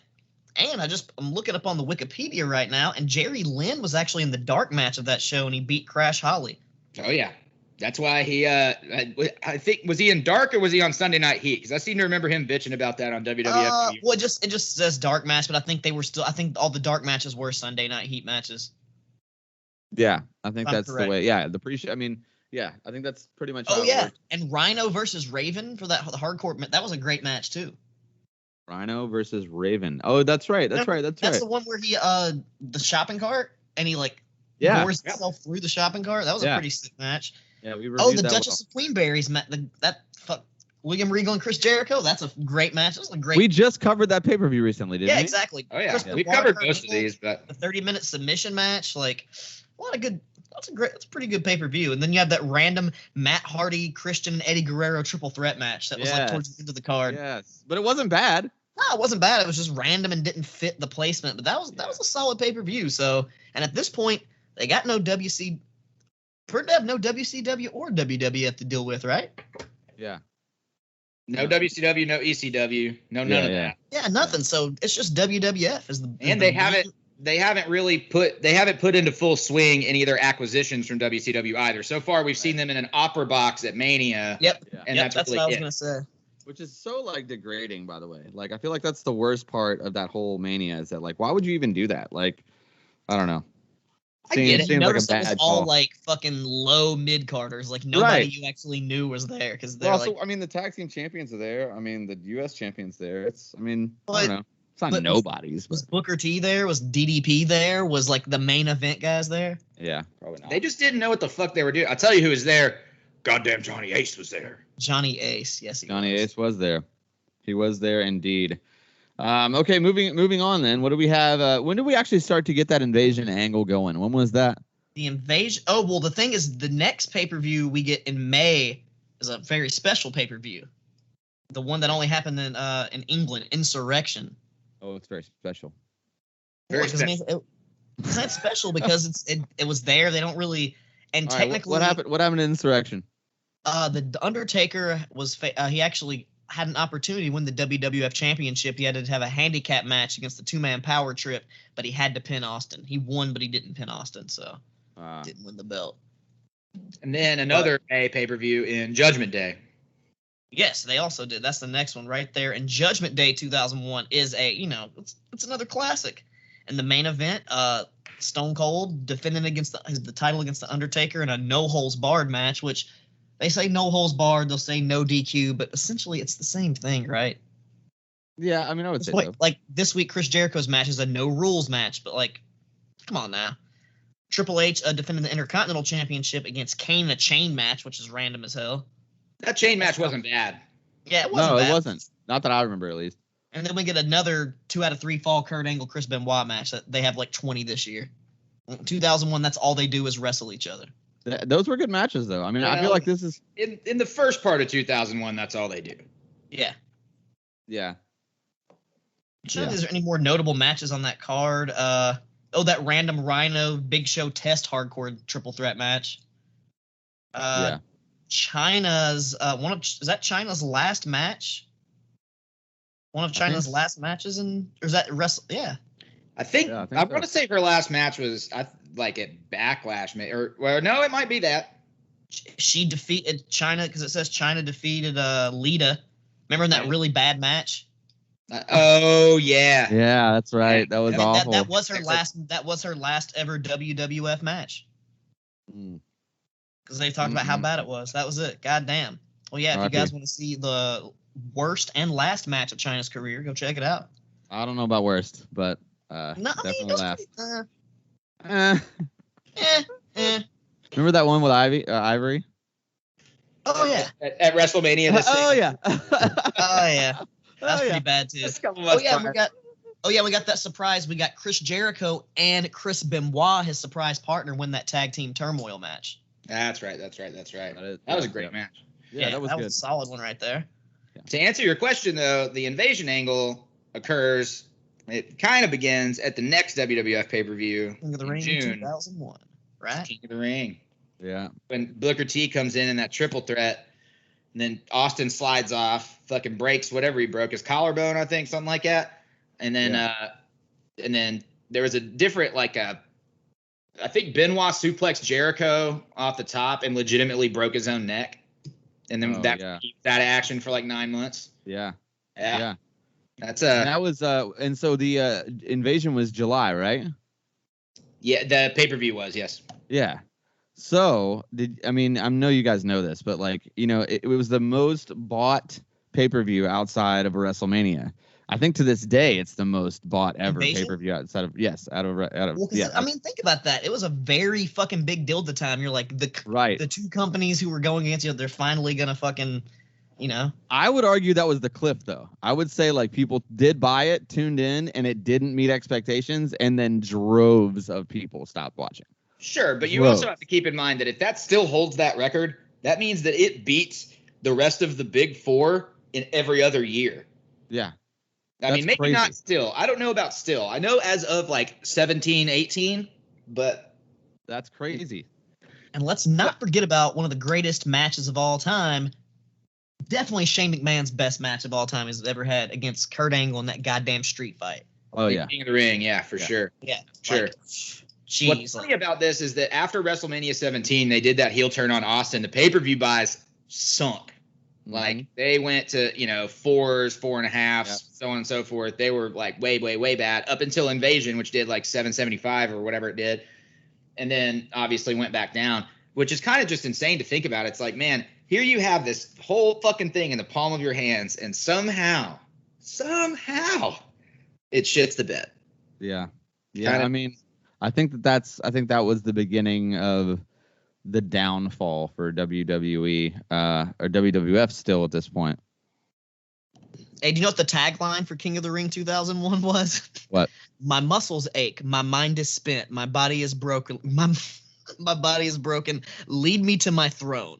And I'm looking up on the Wikipedia right now, and Jerry Lynn was actually in the dark match of that show, and he beat Crash Holly. Oh, yeah. That's why he, I think, was he in dark or was he on Sunday Night Heat? Because I seem to remember him bitching about that on WWF. Well, it just says dark match, but I think I think all the dark matches were Sunday Night Heat matches. Yeah, I think that's correct. The way. Yeah, the pre-show. I mean, yeah, I think that's pretty much. Oh yeah, and Rhino versus Raven for the hardcore. That was a great match too. Rhino versus Raven. Oh, that's right. That's the one where he the shopping cart and he bores himself through the shopping cart. That was a pretty sick match. Yeah, we reviewed the Duchess of Queenberry's William Regal and Chris Jericho. That's a great match. That was a great. We just covered that pay-per-view recently, didn't we? Yeah, exactly. Oh yeah, we covered most of these, but the 30-minute submission match, like a lot of good. That's a pretty good pay-per-view. And then you have that random Matt Hardy, Christian, and Eddie Guerrero triple threat match that was like towards the end of the card. Yes, but it wasn't bad. No, it wasn't bad. It was just random and didn't fit the placement, but that was a solid pay-per-view. So, and at this point, they got no WCW or WWF to deal with, right? Yeah. No WCW, no ECW, none of that. Yeah, nothing. So it's just WWF is the and they haven't put into full swing any of their acquisitions from WCW either. So far, we've seen them in an opera box at Mania. Yep. Yeah. And that's really what I was gonna say. Which is so like degrading, by the way. Like I feel like that's the worst part of that whole Mania is that like why would you even do that? Like I don't know. I get it. Seems like a Notice it was bad all call. like fucking low mid carders, like nobody you actually knew was there because they're Well, like. also, I mean, the tag team champions are there. I mean, the U.S. champions there. It's, I mean, I But- don't know. It's not but nobody's, but Was Booker T there? Was DDP there? Was like the main event guys there? yeah, probably not. They just didn't know what the fuck they were doing. I'll tell you who was there. Goddamn Johnny Ace was there. Johnny Ace, yes, Johnny Ace was there. He was there indeed. Okay, moving on then. What do we have? When did we actually start to get that invasion angle going? When was that? The invasion. Oh well, the thing is, the next pay-per-view we get in May is a very special pay-per-view. The one that only happened in England, Insurrection. Oh, it's very special. Very Well, 'cause, I mean, it's not special because it was there. They don't really. And All right, technically, what happened? What happened in Insurrection? The Undertaker was he actually had an opportunity to win the WWF Championship. He had to have a handicap match against the two-man power trip, but he had to pin Austin. He won, but he didn't pin Austin, so didn't win the belt. And then another pay-per-view in Judgment Day. Yes, they also did. That's the next one right there. And Judgment Day 2001 is it's another classic. And the main event, Stone Cold defending against the title against the Undertaker in a no holds barred match, which they say no holds barred, they'll say no DQ, but essentially it's the same thing, right? Yeah, I mean, I would say so. Like this week, Chris Jericho's match is a no rules match, but like, come on now. Triple H defending the Intercontinental Championship against Kane in a chain match, which is random as hell. That chain match wasn't bad. Yeah, it wasn't No, bad. it wasn't. Not that I remember, at least. And then we get another 2 out of 3 fall Kurt Angle Chris Benoit match that they have like 20 this year. 2001, that's all they do is wrestle each other. Those were good matches, though. I mean, I feel like this is. In the first part of 2001, that's all they do. Yeah. Yeah. Is there any more notable matches on that card? That random Rhino Big Show test hardcore triple threat match. Yeah. China's is that China's last match? One of China's last matches, or is that wrestle? Yeah. I think so. I want to say her last match was like at Backlash, no, it might be that. She defeated China because it says China defeated Lita. Remember in that really bad match? Oh yeah. Yeah, that's right. That was awful. That was her last. That was her last ever WWF match. Because they talked about how bad it was. That was it. God damn. Well, yeah. If you guys want to see the worst and last match of China's career, go check it out. I don't know about worst, but definitely last. Remember that one with Ivory? Oh yeah. At WrestleMania. Oh yeah. Oh yeah. That's pretty bad too. We got that surprise. We got Chris Jericho and Chris Benoit, his surprise partner, win that tag team turmoil match. That's right. That was a great match. Yeah, that was good. A solid one right there. Yeah. To answer your question, though, the invasion angle occurs. It kind of begins at the next WWF pay-per-view King of the Ring June. 2001, right? King of the Ring. Yeah. When Booker T comes in that triple threat, and then Austin slides off, fucking breaks whatever he broke, his collarbone, I think, something like that. And then, and then there was a different, I think Benoit suplexed Jericho off the top and legitimately broke his own neck. And then that action for like 9 months. Yeah. That's that was and so the invasion was July, right? Yeah, the pay-per-view was, yes. Yeah. So I know you guys know this, but it was the most bought pay-per-view outside of a WrestleMania. I think to this day it's the most bought ever pay-per-view outside of I mean, think about that. It was a very fucking big deal at the time. You're like the two companies who were going against each other, they're finally gonna fucking, I would argue that was the cliff, though. I would say people did buy it, tuned in, and it didn't meet expectations, and then droves of people stopped watching. Sure, but you Whoa. also have to keep in mind that if that still holds that record, that means that it beats the rest of the big four in every other year. Yeah. I mean, maybe crazy. not still. I don't know about still. I know as of like 17, 18, but That's crazy. And let's not forget about one of the greatest matches of all time. Definitely Shane McMahon's best match of all time he's ever had against Kurt Angle in that goddamn street fight. Oh yeah. King of the Ring, yeah, for sure. Yeah, Sure. Like, jeez, What's funny about this is that after WrestleMania 17, they did that heel turn on Austin. The pay-per-view buys sunk. Like they went to 4s, 4.5s, so on and so forth. They were like way, way, way bad up until Invasion, which did like 775 or whatever it did, and then obviously went back down, which is kind of just insane to think about. It's like, man, here you have this whole fucking thing in the palm of your hands, and somehow it shits the bed. Yeah. I mean, I think that was the beginning of the downfall for WWE or WWF still at this point. Hey, do you know what the tagline for King of the Ring 2001 was? What? My muscles ache. My mind is spent. My body is broken. My body is broken. Lead me to my throne.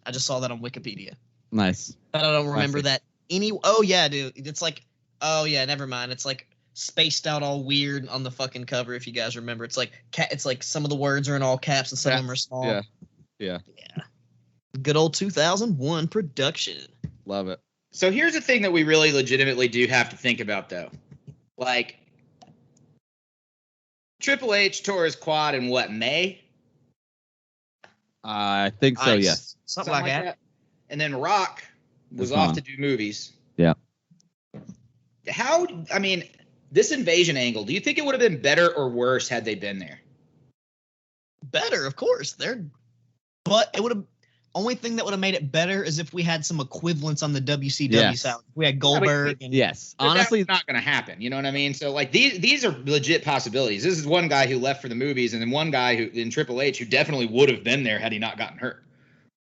I just saw that on Wikipedia. Nice. But I don't remember Classic. that. Oh, yeah, dude. It's like, oh, yeah, never mind. It's like spaced out all weird on the fucking cover, if you guys remember. It's like some of the words are in all caps and some of them are small. Yeah. Good old 2001 production. Love it. So here's the thing that we really legitimately do have to think about, though. Like, Triple H tore his quad in what, May? I think so, yes. Something like that. And then Rock was It's off gone. to do movies. Yeah. This Invasion angle, do you think it would have been better or worse had they been there? Better, of course. But it would have. Only thing that would have made it better is if we had some equivalents on the WCW side. We had Goldberg. Yes. But Honestly, that's not going to happen. You know what I mean? So like these are legit possibilities. This is one guy who left for the movies, and then one guy who in Triple H who definitely would have been there had he not gotten hurt.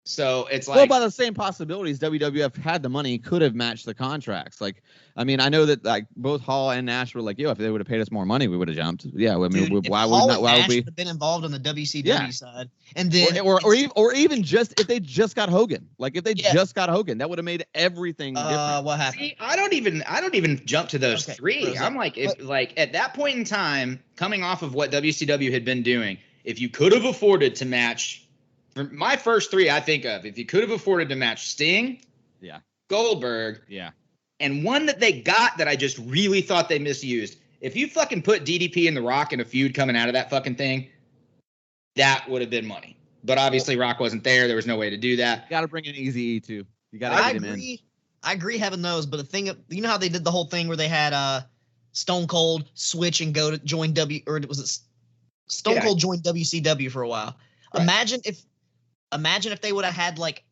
So it's like, well, by the same possibilities, WWF had the money, could have matched the contracts. Like, I mean, I know that like both Hall and Nash were like, yo, if they would have paid us more money, we would have jumped. Yeah, I mean, Dude, why Hall would and not? Why Nash would we? have been involved on the WCW side, and then Or even just if they just got Hogan, like if they just got Hogan, that would have made everything different. What happened? See, I don't even jump to those three. I'm like, like at that point in time, coming off of what WCW had been doing, if you could have afforded to match. For my first three, I think of if you could have afforded to match Sting, Goldberg, and one that they got that I just really thought they misused. If you fucking put DDP and The Rock in a feud coming out of that fucking thing, that would have been money. But obviously, Rock wasn't there. There was no way to do that. You got to bring in Eazy-E too. You got to get him in. I agree having those, but the thing, you know how they did the whole thing where they had Stone Cold switch and go to join was it Stone Cold joined WCW for a while? Right. Imagine if they would have had like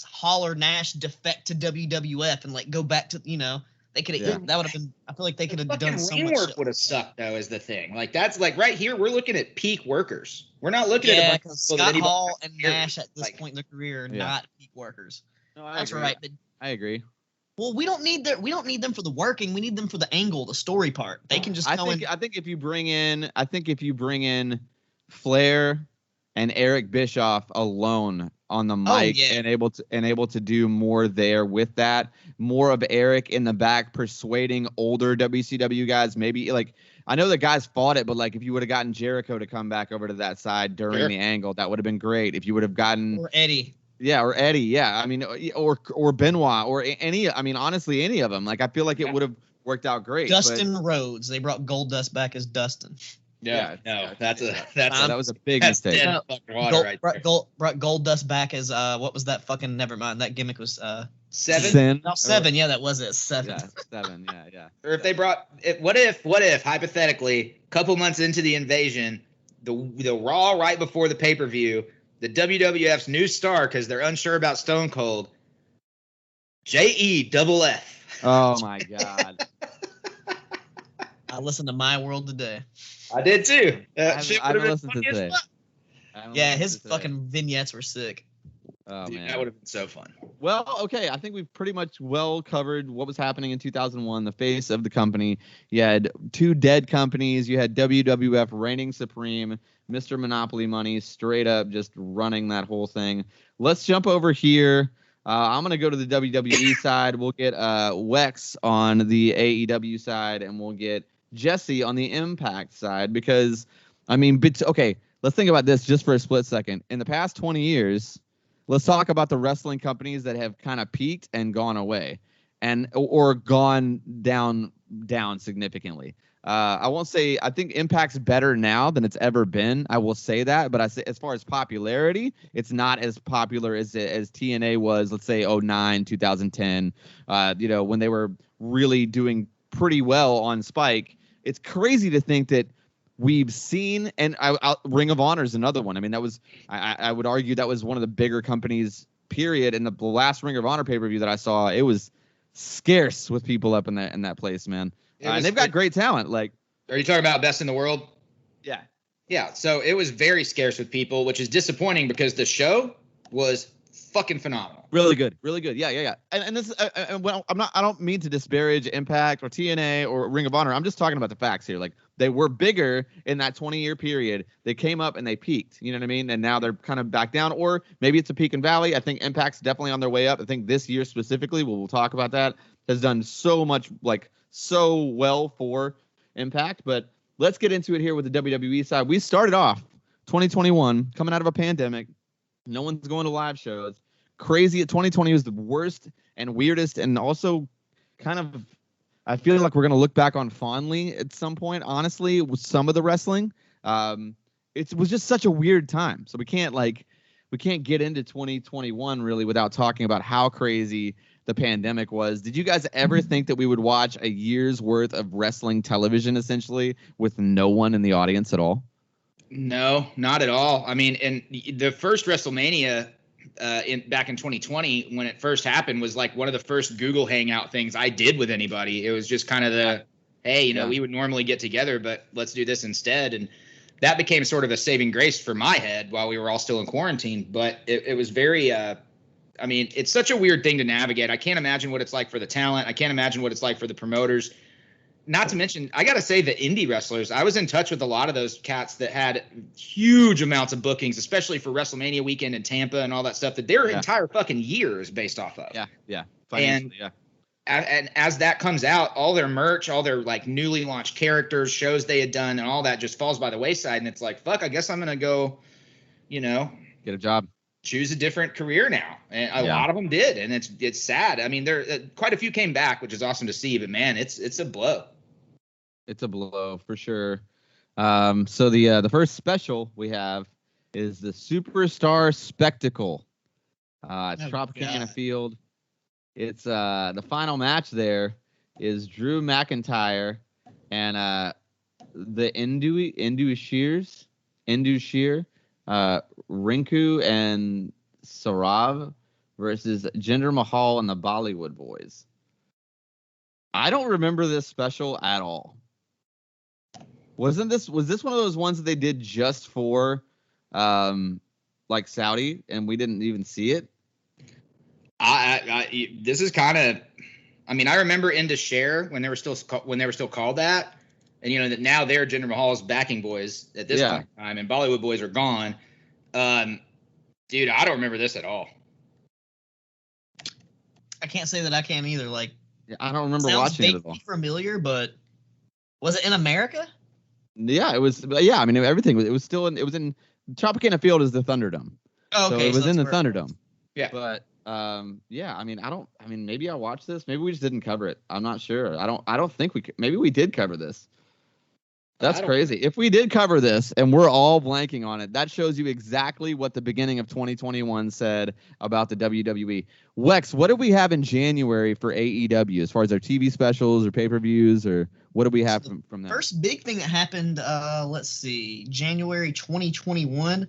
Hall or Nash defect to WWF and like go back to they could have that would have been. I feel like they could have done so much. Work would have sucked though, is the thing. Like that's like right here we're looking at peak workers. We're not looking at a bunch of Scott Hall and Nash at this point in their career are not peak workers. No, that's right. But I agree. Well, we don't need them for the working. We need them for the angle, the story part. They can just. I think if you bring in Flair and Eric Bischoff alone on the mic and able to do more there with that, more of Eric in the back persuading older WCW guys. Maybe like I know the guys fought it, but like if you would have gotten Jericho to come back over to that side during the angle, that would have been great. If you would have gotten Eddie. Yeah, or Eddie. Yeah, I mean, or Benoit, or any. I mean, honestly, any of them. Like, I feel like it would have worked out great. Dustin Rhodes. They brought Goldust back as Dustin. That was a big mistake. Brought Goldust back as what was that fucking? Never mind. That gimmick was Seven. No, Seven. Yeah, that was it. Seven. Yeah, Seven. Yeah. Or if they brought it, what if hypothetically, a couple months into the invasion, the Raw right before the pay-per-view. The WWF's new star, because they're unsure about Stone Cold, JEFF. Oh, my God. I listened to My World Today. I did, too. I haven't listened to today. Yeah, his fucking vignettes were sick. Oh, Dude, man. that would have been so fun. Well, okay. I think we've pretty much well covered what was happening in 2001, the face of the company. You had two dead companies. You had WWF reigning supreme, Mr. Monopoly Money, straight up just running that whole thing. Let's jump over here. I'm going to go to the WWE side. We'll get Wex on the AEW side, and we'll get Jesse on the Impact side because, I mean, okay, let's think about this just for a split second. In the past 20 years, let's talk about the wrestling companies that have kind of peaked and gone away and or gone down significantly. I won't say I think Impact's better now than it's ever been. I will say that, but I say as far as popularity, it's not as popular as TNA was, let's say 09, 2010, when they were really doing pretty well on Spike. It's crazy to think that we've seen, and Ring of Honor is another one. I mean, that was I would argue that was one of the bigger companies, period. And the last Ring of Honor pay-per-view that I saw, it was scarce with people up in that place, man. And they've got great talent. Like, are you talking about Best in the World? Yeah. Yeah. So it was very scarce with people, which is disappointing because the show was fucking phenomenal. Really good. Yeah. And this, well, I don't mean to disparage Impact or TNA or Ring of Honor. I'm just talking about the facts here. Like, they were bigger in that 20-year period. They came up and they peaked. You know what I mean? And now they're kind of back down, or maybe it's a peak and valley. I think Impact's definitely on their way up. I think this year specifically, we'll talk about that, has done so much, like, so well for Impact. But let's get into it here with the WWE side. We started off 2021 coming out of a pandemic. No one's going to live shows. Crazy. 2020 was the worst and weirdest, and also kind of, I feel like we're going to look back on fondly at some point, honestly, with some of the wrestling. It was just such a weird time. So we can't get into 2021 really without talking about how crazy the pandemic was. Did you guys ever think that we would watch a year's worth of wrestling television essentially with no one in the audience at all? No, not at all. I mean, and the first WrestleMania back in 2020, when it first happened, was like one of the first Google Hangout things I did with anybody. It was just kind of hey, we would normally get together, but let's do this instead. And that became sort of a saving grace for my head while we were all still in quarantine. But it was very, I mean, it's such a weird thing to navigate. I can't imagine what it's like for the talent. I can't imagine what it's like for the promoters. Not to mention, I got to say, the indie wrestlers, I was in touch with a lot of those cats that had huge amounts of bookings, especially for WrestleMania weekend in Tampa and all that stuff, that their entire fucking year is based off of. Yeah. And as that comes out, all their merch, all their like newly launched characters, shows they had done, and all that just falls by the wayside. And it's like, fuck, I guess I'm going to go, get a job. Choose a different career now. And a lot of them did. And it's sad. I mean, there quite a few came back, which is awesome to see. But man, it's a blow. It's a blow for sure. So the first special we have is the Superstar Spectacle. It's Tropicana Field. It's the final match there is Drew McIntyre and the Indu Shear, Rinku and Sarav versus Jinder Mahal and the Bollywood Boys. I don't remember this special at all. Was this one of those ones that they did just for like Saudi and we didn't even see it? This is kind of, I mean, I remember Indu Share when they were still called that, and that now they're Jinder Mahal's backing boys at this point in time, and Bollywood Boys are gone. Dude, I don't remember this at all. I can't say that I can either. Like, I don't remember watching it at all. Familiar, but was it in America? Yeah, it was. Yeah, I mean, everything. It was still in. It was in Tropicana Field is the Thunderdome. Oh, okay, so it was in the Thunderdome. Yeah, but yeah, I mean, maybe I watched this. Maybe we just didn't cover it. I'm not sure. I don't think we. Maybe we did cover this. That's crazy. If we did cover this and we're all blanking on it, that shows you exactly what the beginning of 2021 said about the WWE. Wex, what do we have in January for AEW as far as their TV specials or pay-per-views, or what do we have from that? First big thing that happened, let's see, January 2021.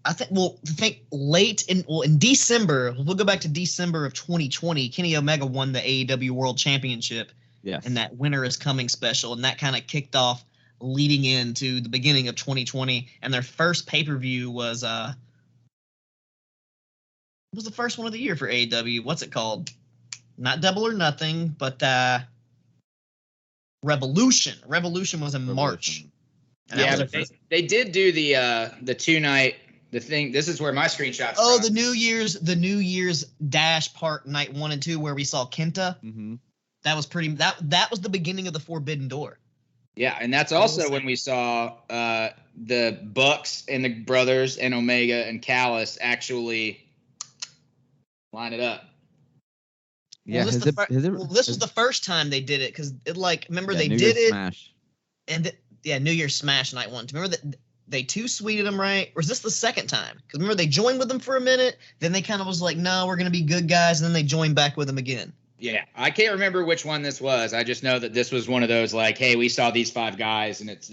I think late in December, we'll go back to December of 2020, Kenny Omega won the AEW World Championship. Yes. And that Winter is Coming special. And that kind of kicked off leading into the beginning of 2020. And their first pay-per-view was was the first one of the year for AEW. What's it called? Not Double or Nothing, but Revolution. Revolution was in March. And Yeah, that but was they did do the 2-night the thing. This is where my screenshots. Oh, the New Year's Dash part night 1 and 2 where we saw Kenta. Mm-hmm. That was that was the beginning of the Forbidden Door. Yeah, and that's also when we saw the Bucks and the Brothers and Omega and Callis actually line it up. Yeah, this was the first time they did it because remember they New did Year's it Smash. and New Year's Smash night 1. Remember that they two sweeted them, right? Or is this the second time? Because remember they joined with them for a minute, then they kind of was like, no, we're gonna be good guys, and then they joined back with them again. Yeah, I can't remember which one this was. I just know that this was one of those like, hey, we saw these 5 guys and it's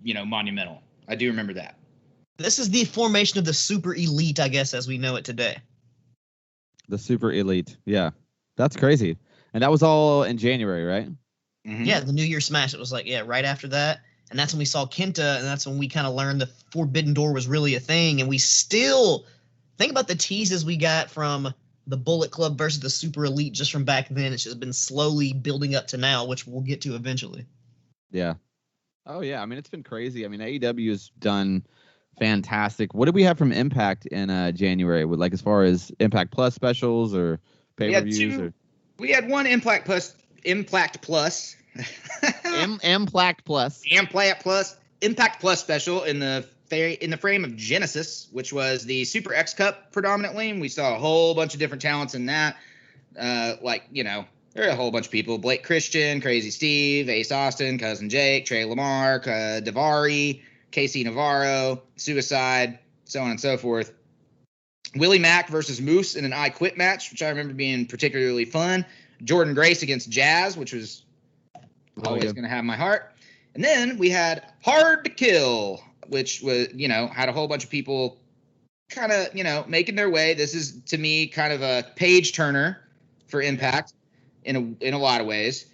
monumental. I do remember that. This is the formation of the Super Elite, I guess, as we know it today. The Super Elite, yeah, that's crazy. And that was all in January, right? Mm-hmm. Yeah, the New Year Smash. It was right after that. And that's when we saw Kenta, and that's when we kind of learned the Forbidden Door was really a thing. And we still think about the teases we got from the Bullet Club versus the Super Elite just from back then. It's just been slowly building up to now, which we'll get to eventually. Yeah. Oh, yeah. I mean, it's been crazy. I mean, AEW has done fantastic. What did we have from Impact in January? With as far as Impact Plus specials or pay-per-views? We had one Impact Plus. Impact Plus Impact Plus special in the frame of Genesis, which was the Super X Cup predominantly. And we saw a whole bunch of different talents in that. There are a whole bunch of people: Blake Christian, Crazy Steve, Ace Austin, Cousin Jake, Trey Lamar, Davari, Casey Navarro, Suicide, so on and so forth. Willie Mack versus Moose in an I Quit match, which I remember being particularly fun. Jordan Grace against Jazz, which was always going to have my heart. And then we had Hard to Kill, which was, had a whole bunch of people kind of, making their way. This is, to me, kind of a page turner for Impact in a lot of ways.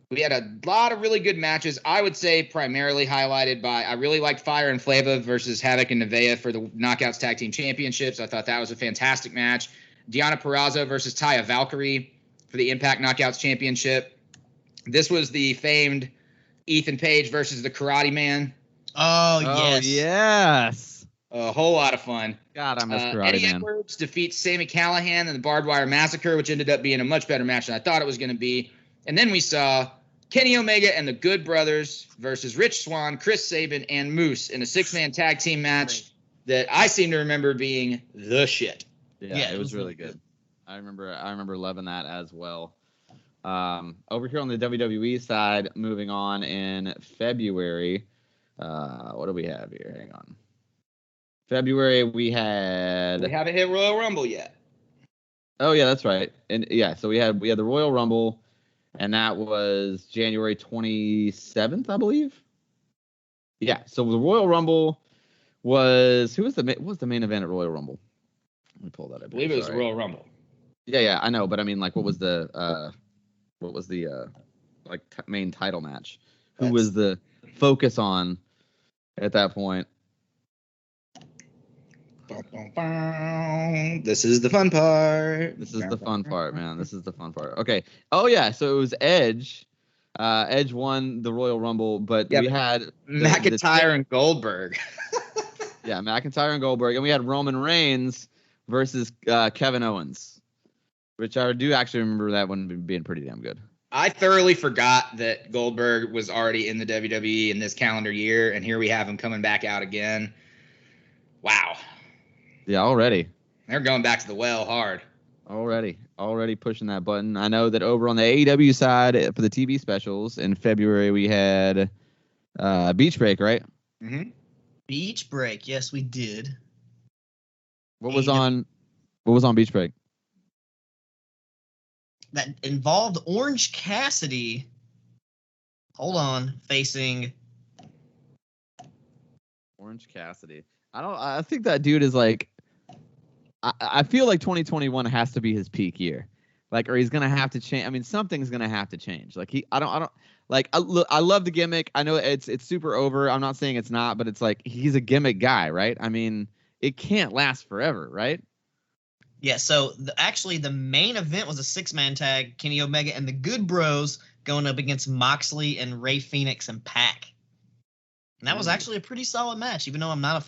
We had a lot of really good matches. I would say primarily highlighted by, I really liked Fire and Flava versus Havoc and Nevaeh for the Knockouts Tag Team Championships. I thought that was a fantastic match. Deonna Purrazzo versus Taya Valkyrie for the Impact Knockouts Championship. This was the famed Ethan Page versus the Karate Man. Oh, yes. Yes. A whole lot of fun. God, I miss Karate Eddie Man. Edwards defeats Sami Callihan in the Barbed Wire Massacre, which ended up being a much better match than I thought it was going to be. And then we saw Kenny Omega and the Good Brothers versus Rich Swann, Chris Sabin, and Moose in a 6-man tag team match that I seem to remember being the shit. Yeah, it was really good. I remember loving that as well. Over here on the WWE side, moving on in February, what do we have here? Hang on. February, we haven't hit Royal Rumble yet. Oh yeah, that's right. And yeah, so we had the Royal Rumble, and that was January 27th, I believe. Yeah, so the Royal Rumble was what was the main event at Royal Rumble? Let me pull that up. I believe it was Royal Rumble. Yeah, I know, but I mean, what was the main title match? Who was the focus on at that point? This is the fun part. This is the fun part, man. This is the fun part. Okay. Oh yeah, so it was Edge. Edge won the Royal Rumble, but we had McIntyre and Goldberg. Yeah, McIntyre and Goldberg, and we had Roman Reigns versus Kevin Owens, which I do actually remember that one being pretty damn good. I thoroughly forgot that Goldberg was already in the WWE in this calendar year, and here we have him coming back out again. Wow. Yeah, already. They're going back to the well hard. Already pushing that button. I know that over on the AEW side for the TV specials in February we had Beach Break, right? Mm-hmm. Beach Break, yes, we did. What was on Beach Break? That involved Orange Cassidy. Hold on, facing Orange Cassidy. I think that dude is like. I feel like 2021 has to be his peak year, or he's gonna have to change. I mean, something's gonna have to change. I love the gimmick. I know it's super over. I'm not saying it's not, but it's he's a gimmick guy, right? I mean, it can't last forever, right? Yeah, so actually the main event was a 6-man tag, Kenny Omega and the Good Bros going up against Moxley and Ray Phoenix and Pac. And that was actually a pretty solid match, even though I'm not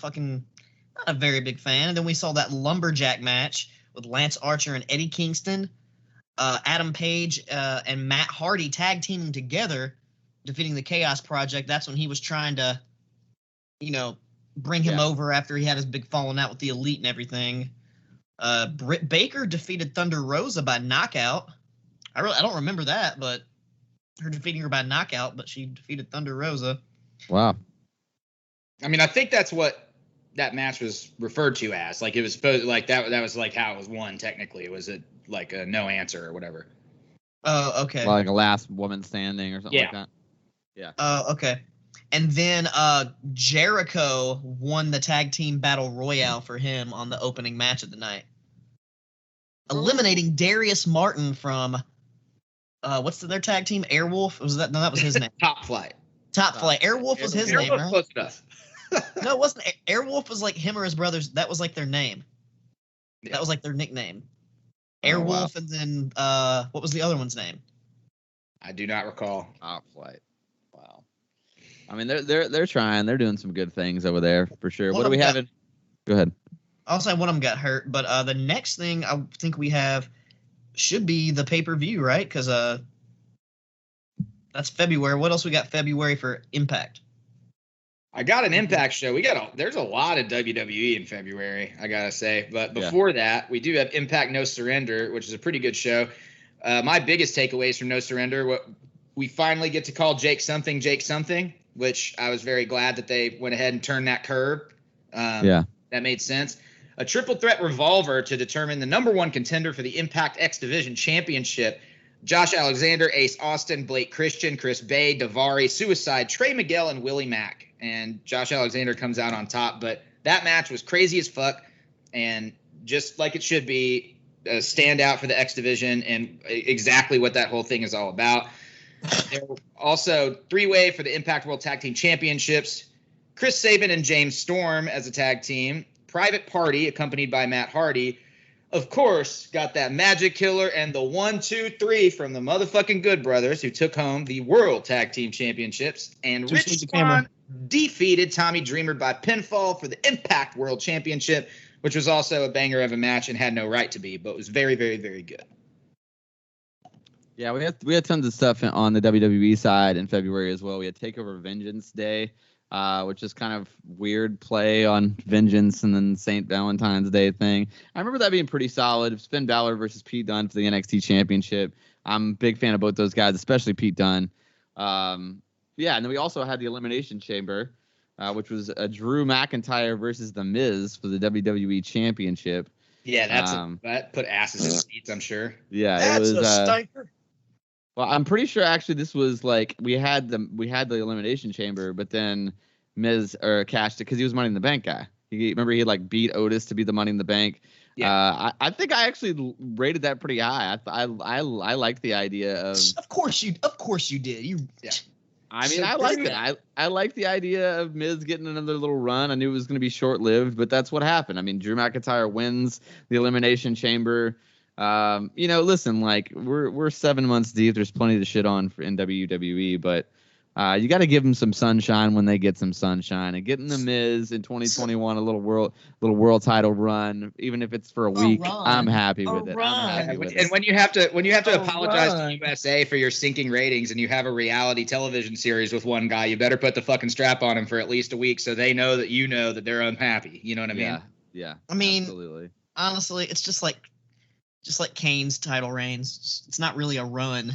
a very big fan. And then we saw that lumberjack match with Lance Archer and Eddie Kingston, Adam Page and Matt Hardy tag teaming together, defeating the Chaos Project. That's when he was trying to, bring him over after he had his big falling out with the Elite and everything. Britt Baker defeated Thunder Rosa by knockout. I don't remember that, but her defeating her by knockout, but she defeated Thunder Rosa. Wow. I mean, I think that's what that match was referred to as. Like, it was supposed like that was like how it was won technically. It was a no answer or whatever. Oh, okay. Like a last woman standing or something like that. Yeah. Okay. And then Jericho won the tag team battle royale for him on the opening match of the night, eliminating Darius Martin from what's their tag team? Airwolf? Was that? No, that was his name. Top Flight. Airwolf was his name, right? Close enough. No, it wasn't. Airwolf was like him or his brothers. That was like their name. Yeah. That was like their nickname. Oh, wow. Airwolf, and then what was the other one's name? I do not recall. Top Flight. Wow. I mean, they're trying. They're doing some good things over there for sure. What do we have? Go ahead. I'll say one of them got hurt, but the next thing I think we have should be the pay-per-view, right? Because that's February. What else we got February for Impact? I got an Impact show. There's a lot of WWE in February, I gotta say. But before that, we do have Impact No Surrender, which is a pretty good show. My biggest takeaways from No Surrender, we finally get to call Jake something, which I was very glad that they went ahead and turned that curve. That made sense. A triple threat revolver to determine the number one contender for the Impact X Division Championship. Josh Alexander, Ace Austin, Blake Christian, Chris Bay, Daivari, Suicide, Trey Miguel, and Willie Mack. And Josh Alexander comes out on top. But that match was crazy as fuck. And just like it should be, a standout for the X Division and exactly what that whole thing is all about. There were also three-way for the Impact World Tag Team Championships. Chris Sabin and James Storm as a tag team. Private Party, accompanied by Matt Hardy. Of course, got that Magic Killer and the 1, 2, 3 from the motherfucking Good Brothers, who took home the World Tag Team Championships. And Rich Swann defeated Tommy Dreamer by pinfall for the Impact World Championship, which was also a banger of a match and had no right to be, but was very, very, very good. Yeah, we had tons of stuff on the WWE side in February as well. We had Takeover Vengeance Day, which is kind of weird play on Vengeance and then St. Valentine's Day thing. I remember that being pretty solid. Finn Balor versus Pete Dunne for the NXT Championship. I'm a big fan of both those guys, especially Pete Dunne. And then we also had the Elimination Chamber, which was Drew McIntyre versus The Miz for the WWE Championship. Yeah, that put asses in seats, I'm sure. Yeah, that's a stinker. Well, I'm pretty sure actually this was like we had the Elimination Chamber, but then Miz cashed it because he was Money in the Bank guy. Remember he like beat Otis to be the Money in the Bank. Yeah. I think I actually rated that pretty high. I liked the idea of. Of course you did. I mean, I liked it. I liked the idea of Miz getting another little run. I knew it was going to be short-lived, but that's what happened. I mean, Drew McIntyre wins the Elimination Chamber. Listen, like we're 7 months deep. There's plenty to shit on in WWE, but you got to give them some sunshine when they get some sunshine. And getting the Miz in 2021 a little world title run, even if it's for a week, I'm happy with it. And when you have to apologize to USA for your sinking ratings, and you have a reality television series with one guy, you better put the fucking strap on him for at least a week so they know that they're unhappy. You know what I mean? Yeah. I mean, absolutely. Honestly, it's just like Kane's title reigns. It's not really a run.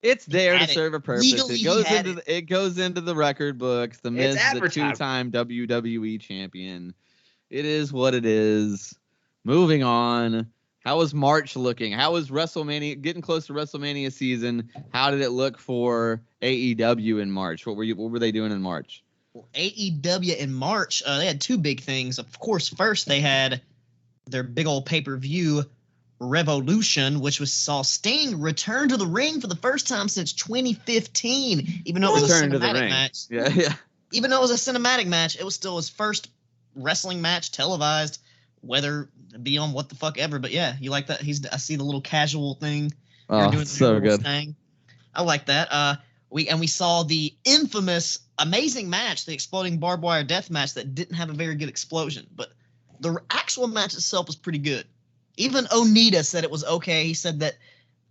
It's there to serve a purpose. It goes into the record books. The Miz, the two-time WWE champion. It is what it is. Moving on. How was March looking? How was WrestleMania getting close to WrestleMania season? How did it look for AEW in March? What were they doing in March? Well, AEW in March, they had two big things. Of course, first they had their big old pay-per-view Revolution, which saw Sting return to the ring for the first time since 2015, even though it was a cinematic match. Yeah. Even though it was a cinematic match, it was still his first wrestling match televised weather be on what the fuck ever. But yeah, you like that? I see the little casual thing. Oh, doing it's so good. Thing. I like that. We saw the infamous, amazing match, the exploding barbed wire death match that didn't have a very good explosion, but the actual match itself was pretty good. Even Onita said it was okay. He said that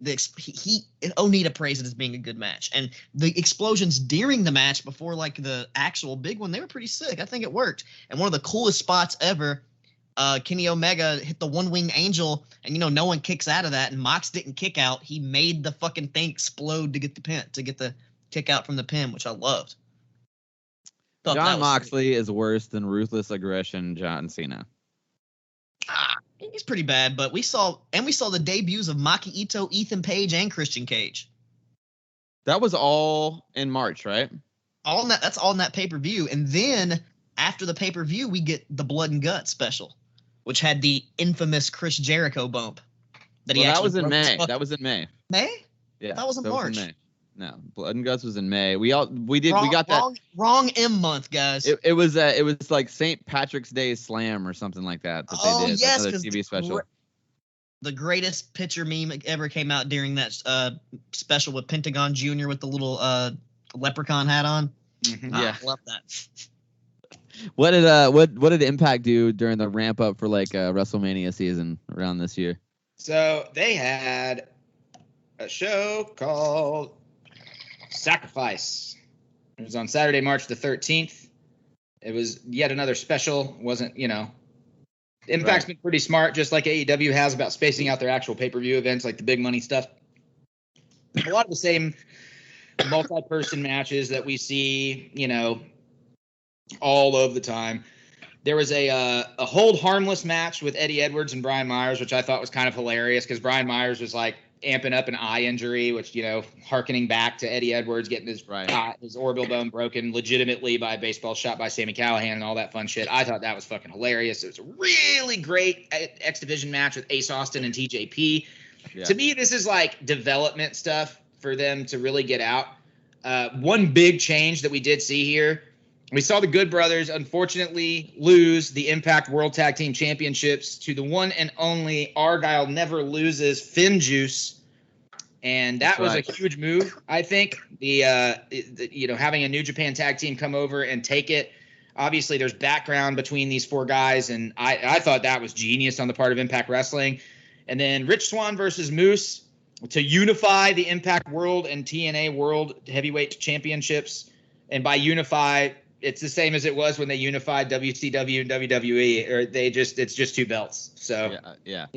Onita praised it as being a good match, and the explosions during the match before like the actual big one, they were pretty sick. I think it worked. And one of the coolest spots ever, Kenny Omega hit the one winged angel, and no one kicks out of that, and Mox didn't kick out. He made the fucking thing explode to get the pin, to get the kick out from the pin, which I loved. John Moxley is worse than Ruthless Aggression John Cena. He's pretty bad, but we saw the debuts of Maki Ito, Ethan Page, and Christian Cage. That was all in March, right? That's all in that pay-per-view. And then after the pay-per-view, we get the Blood and Guts special, which had the infamous Chris Jericho bump. That was in May. That was in May. May? Yeah. That was in March. No, Blood and Guts was in May. We got that wrong M month, guys. It was like St. Patrick's Day Slam or something like that they did. Yes, another TV special. The greatest picture meme ever came out during that special with Pentagon Jr. with the little leprechaun hat on. Mm-hmm. Yeah, I love that. What did Impact do during the ramp up for like WrestleMania season around this year? So they had a show called Sacrifice. It was on Saturday, March the 13th. It was yet another special. Wasn't, Impact's been pretty smart, just like AEW has, about spacing out their actual pay-per-view events, like the big money stuff. A lot of the same multi-person matches that we see, all of the time. There was a hold harmless match with Eddie Edwards and Brian Myers, which I thought was kind of hilarious because Brian Myers was like amping up an eye injury, which, harkening back to Eddie Edwards getting his orbital bone broken legitimately by a baseball shot by Sami Callihan and all that fun shit. I thought that was fucking hilarious. It was a really great X Division match with Ace Austin and TJP. Yeah. To me, this is like development stuff for them to really get out. One big change that we did see here, we saw the Good Brothers unfortunately lose the Impact World Tag Team Championships to the one and only Argyle Never Loses Finjuice, and that was a huge move. I think the having a New Japan Tag Team come over and take it. Obviously, there's background between these four guys, and I thought that was genius on the part of Impact Wrestling. And then Rich Swann versus Moose to unify the Impact World and TNA World Heavyweight Championships, and by unify, it's the same as it was when they unified WCW and WWE, or it's just two belts. So, yeah.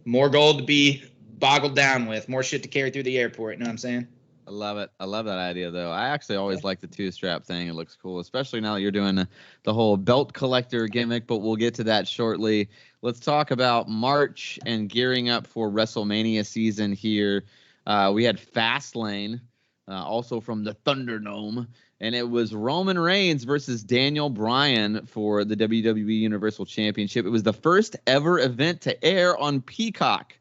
More gold to be boggled down with, more shit to carry through the airport. You know what I'm saying? I love it. I love that idea, though. I actually always like the two-strap thing. It looks cool, especially now that you're doing the whole belt collector gimmick, but we'll get to that shortly. Let's talk about March and gearing up for WrestleMania season here. We had Fastlane, also from the Thunderdome. And it was Roman Reigns versus Daniel Bryan for the WWE Universal Championship. It was the first ever event to air on Peacock.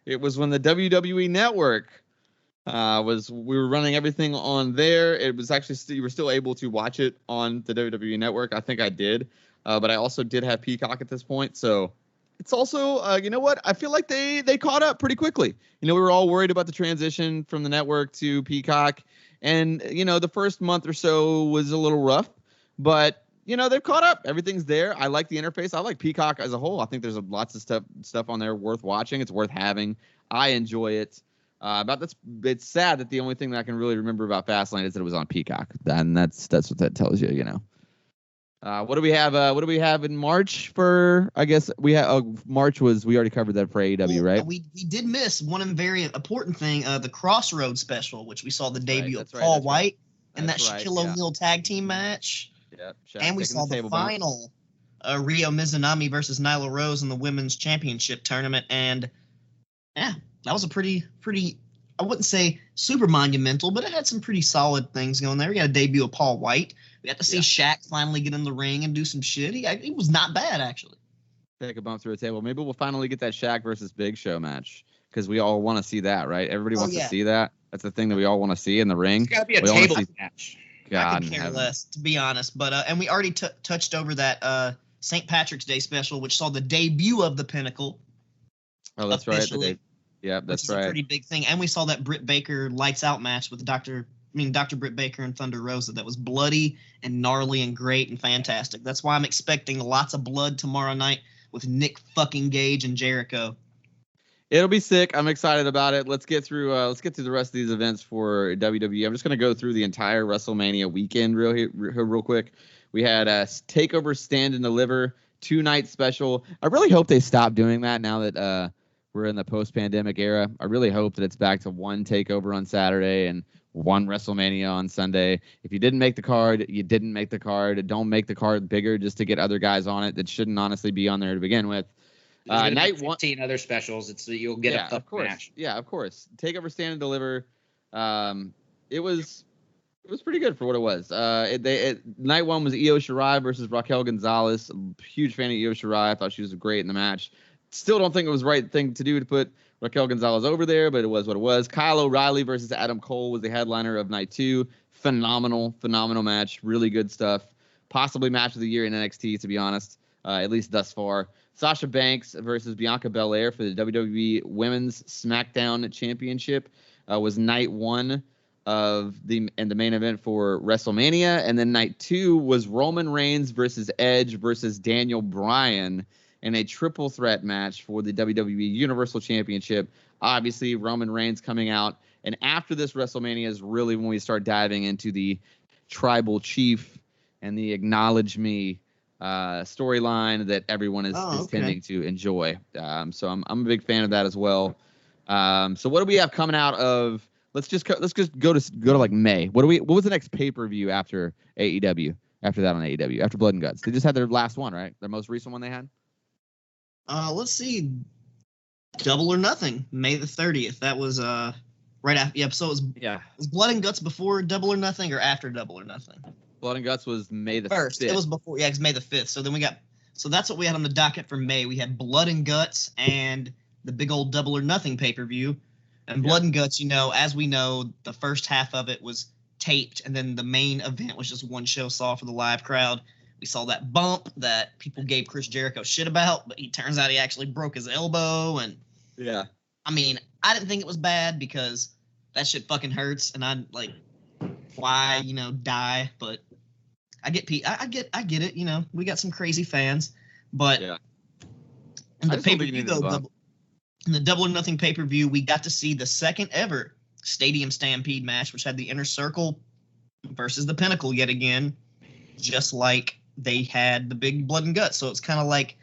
It was when the WWE Network we were running everything on there. It was actually you were still able to watch it on the WWE Network. I think I did, but I also did have Peacock at this point. So it's also, you know what? I feel like they caught up pretty quickly. We were all worried about the transition from the network to Peacock. And, the first month or so was a little rough, but, they've caught up. Everything's there. I like the interface. I like Peacock as a whole. I think there's lots of stuff on there worth watching. It's worth having. I enjoy it. It's sad that the only thing that I can really remember about Fastlane is that it was on Peacock. And that's what that tells you, What do we have? What do we have in March for? I guess we have. March we already covered that for AEW, right? We did miss one very important thing, the Crossroads special, which we saw the debut of Paul White and that Shaquille O'Neal tag team match. Yep. And we saw the final Ryo Mizunami versus Nyla Rose in the women's championship tournament, and yeah, that was a pretty. I wouldn't say super monumental, but it had some pretty solid things going there. We got a debut of Paul White. We got to see Shaq finally get in the ring and do some shit. He was not bad, actually. Take a bump through a table. Maybe we'll finally get that Shaq versus Big Show match because we all want to see that, right? Everybody wants to see that. That's the thing that we all want to see in the ring. It's got to be a table match. God, I could care less, to be honest. But and we already touched over that St. Patrick's Day special, which saw the debut of the Pinnacle. Oh, that's officially, right. Yeah, which that's is right. a pretty big thing. And we saw that Britt Baker lights out match with Dr. Britt Baker and Thunder Rosa. That was bloody and gnarly and great and fantastic. That's why I'm expecting lots of blood tomorrow night with Nick fucking Gage and Jericho. It'll be sick. I'm excited about it. Let's get through the rest of these events for WWE. I'm just gonna go through the entire WrestleMania weekend real quick. We had a Takeover Stand and Deliver 2-night special. I really hope they stop doing that now that we're in the post-pandemic era. I really hope that it's back to one Takeover on Saturday and one WrestleMania on Sunday. If you didn't make the card, you didn't make the card. Don't make the card bigger just to get other guys on it that shouldn't honestly be on there to begin with. Night 15 other specials. You'll get a fuck match. Yeah, of course. Takeover Stand and Deliver. It was pretty good for what it was. Night 1 was Io Shirai versus Raquel Gonzalez. Huge fan of Io Shirai. I thought she was great in the match. Still don't think it was the right thing to do to put Raquel Gonzalez over there, but it was what it was. Kyle O'Reilly versus Adam Cole was the headliner of Night 2. Phenomenal match. Really good stuff. Possibly match of the year in NXT, to be honest, at least thus far. Sasha Banks versus Bianca Belair for the WWE Women's SmackDown Championship was Night 1 of the main event for WrestleMania, and then Night 2 was Roman Reigns versus Edge versus Daniel Bryan in a triple threat match for the WWE Universal Championship. Obviously, Roman Reigns coming out, and after this WrestleMania is really when we start diving into the Tribal Chief and the Acknowledge Me storyline that everyone is tending to enjoy. So I'm a big fan of that as well. So what do we have coming out of? Let's just go to like May. What was the next pay-per-view after AEW? After that on AEW, after Blood and Guts, they just had their last one, right? Their most recent one they had. Let's see. Double or Nothing, May the 30th. That was right after. Yeah, so it was Blood and Guts before Double or Nothing or after Double or Nothing? Blood and Guts was May the 1st. 5th. It was before. Yeah, it's May the 5th. So then so that's what we had on the docket for May. We had Blood and Guts and the big old Double or Nothing pay-per-view. And Blood and Guts, as we know, the first half of it was taped, and then the main event was just one show saw for the live crowd. We saw that bump that people gave Chris Jericho shit about, but turns out he actually broke his elbow. And yeah, I mean, I didn't think it was bad because that shit fucking hurts, and I like why die, but I get it. We got some crazy fans, but in the pay-per-view though, in the Double or Nothing pay-per-view, we got to see the second ever Stadium Stampede match, which had the Inner Circle versus the Pinnacle yet again, just like they had the big Blood and Guts. So it's kind of like,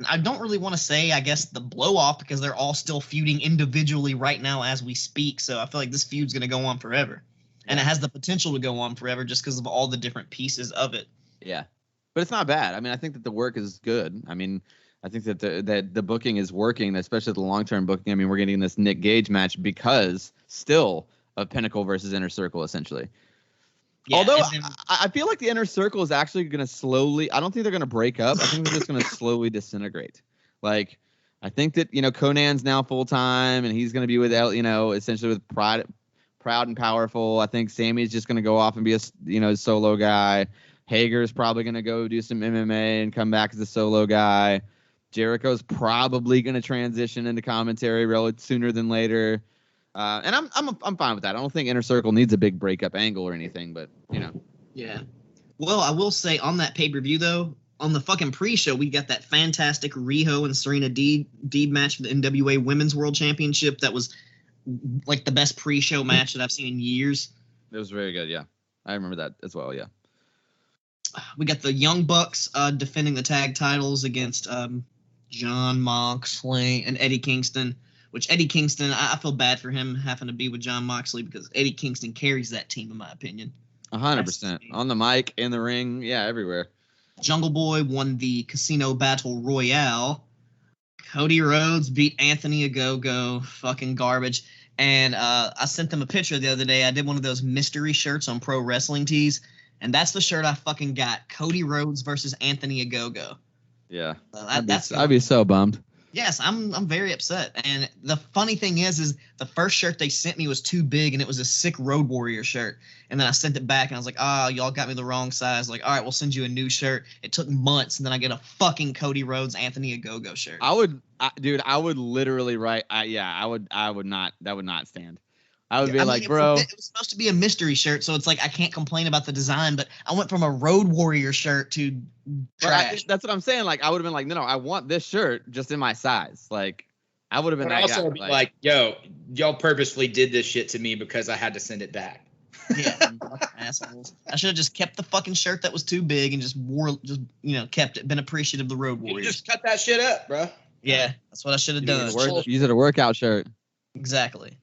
I don't really want to say, I guess, the blow-off, because they're all still feuding individually right now as we speak. So I feel like this feud's going to go on forever. And it has the potential to go on forever just because of all the different pieces of it. Yeah. But it's not bad. I mean, I think that the work is good. I mean, I think that the booking is working, especially the long-term booking. I mean, we're getting this Nick Gage match because still of Pinnacle versus Inner Circle, essentially. Yeah, although I feel like the Inner Circle is actually going to slowly – I don't think they're going to break up. I think they're just going to slowly disintegrate. Like, I think that, Conan's now full-time, and he's going to be with, essentially with Proud and Powerful. I think Sammy's just going to go off and be a solo guy. Hager's probably going to go do some MMA and come back as a solo guy. Jericho's probably going to transition into commentary relatively sooner than later. And I'm fine with that. I don't think Inner Circle needs a big breakup angle or anything, but Yeah. Well, I will say on that pay-per-view though, on the fucking pre-show, we got that fantastic Riho and Serena Deeb match for the NWA Women's World Championship. That was like the best pre-show match that I've seen in years. It was very good. Yeah, I remember that as well. Yeah. We got the Young Bucks defending the tag titles against Jon Moxley and Eddie Kingston. Which Eddie Kingston, I feel bad for him having to be with Jon Moxley because Eddie Kingston carries that team, in my opinion. 100%. On the mic, in the ring, yeah, everywhere. Jungle Boy won the Casino Battle Royale. Cody Rhodes beat Anthony Ogogo. Fucking garbage. And I sent them a picture the other day. I did one of those mystery shirts on Pro Wrestling Tees, and that's the shirt I fucking got. Cody Rhodes versus Anthony Ogogo. Yeah. I'd be so bummed. Yes, I'm very upset. And the funny thing is the first shirt they sent me was too big, and it was a sick Road Warrior shirt. And then I sent it back, and I was like, oh, y'all got me the wrong size. Like, all right, we'll send you a new shirt. It took months, and then I get a fucking Cody Rhodes, Anthony Ogogo shirt. I would literally write. I would not. That would not stand. I would be like, bro. It was supposed to be a mystery shirt, so it's like I can't complain about the design, but I went from a Road Warrior shirt to trash. That's what I'm saying. Like, I would have been like, no, I want this shirt just in my size. Like, I would have been But that also guy. be like, yo, y'all purposefully did this shit to me because I had to send it back. Yeah, assholes. I should have just kept the fucking shirt that was too big and just kept it. Been appreciative of the Road You Warriors. just cut that shit up, bro. Yeah, that's what I should have done. Use it a workout shirt. Exactly.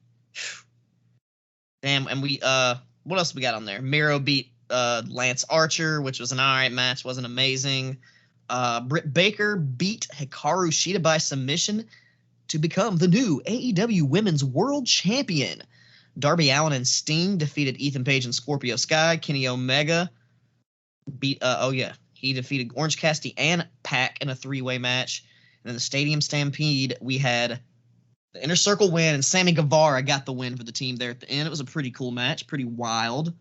Damn, and we what else we got on there? Miro beat Lance Archer, which was an alright match, wasn't amazing. Britt Baker beat Hikaru Shida by submission to become the new AEW Women's World Champion. Darby Allin and Sting defeated Ethan Page and Scorpio Sky. Kenny Omega beat he defeated Orange Cassidy and Pac in a 3-way match. And in the Stadium Stampede, we had the Inner Circle win, and Sammy Guevara got the win for the team there at the end. It was a pretty cool match, pretty wild.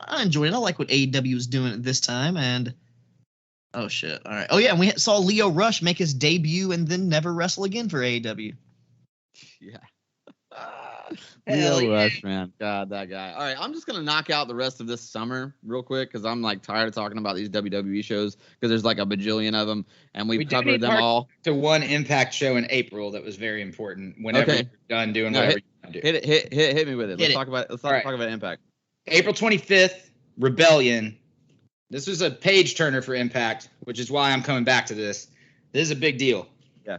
I enjoyed it. I like what AEW was doing at this time. And oh shit! All right. Oh yeah, and we saw Leo Rush make his debut and then never wrestle again for AEW. Yeah. Hell Leo yeah. Rush, man. God, that guy. All right, I'm just gonna knock out the rest of this summer real quick because I'm like tired of talking about these WWE shows because there's like a bajillion of them and we've covered them all. To one Impact show in April that was very important. Whenever you're done doing whatever you want to do. Hit me with it. Let's talk about Impact. April 25th, Rebellion. This was a page turner for Impact, which is why I'm coming back to this. This is a big deal. Yeah.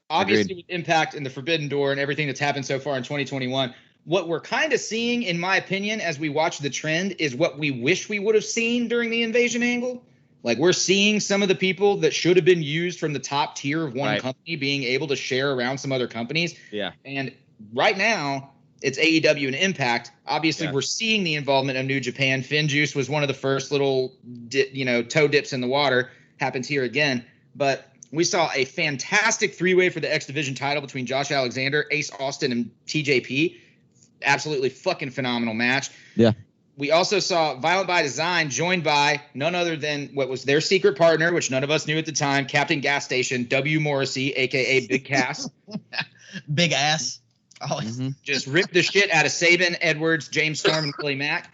Obviously, with Impact and the Forbidden Door and everything that's happened so far in 2021, what we're kind of seeing, in my opinion, as we watch the trend, is what we wish we would have seen during the Invasion angle. Like, we're seeing some of the people that should have been used from the top tier of one company being able to share around some other companies. Yeah. And right now, it's AEW and Impact. Obviously, we're seeing the involvement of New Japan. FinJuice was one of the first little, toe dips in the water. Happens here again. But we saw a fantastic 3-way for the X Division title between Josh Alexander, Ace Austin, and TJP. Absolutely fucking phenomenal match. Yeah. We also saw Violent by Design joined by none other than what was their secret partner, which none of us knew at the time, Captain Gas Station, W. Morrissey, a.k.a. Big Cass. Big ass. Oh, just ripped the shit out of Saban, Edwards, James Storm, and Willie Mack.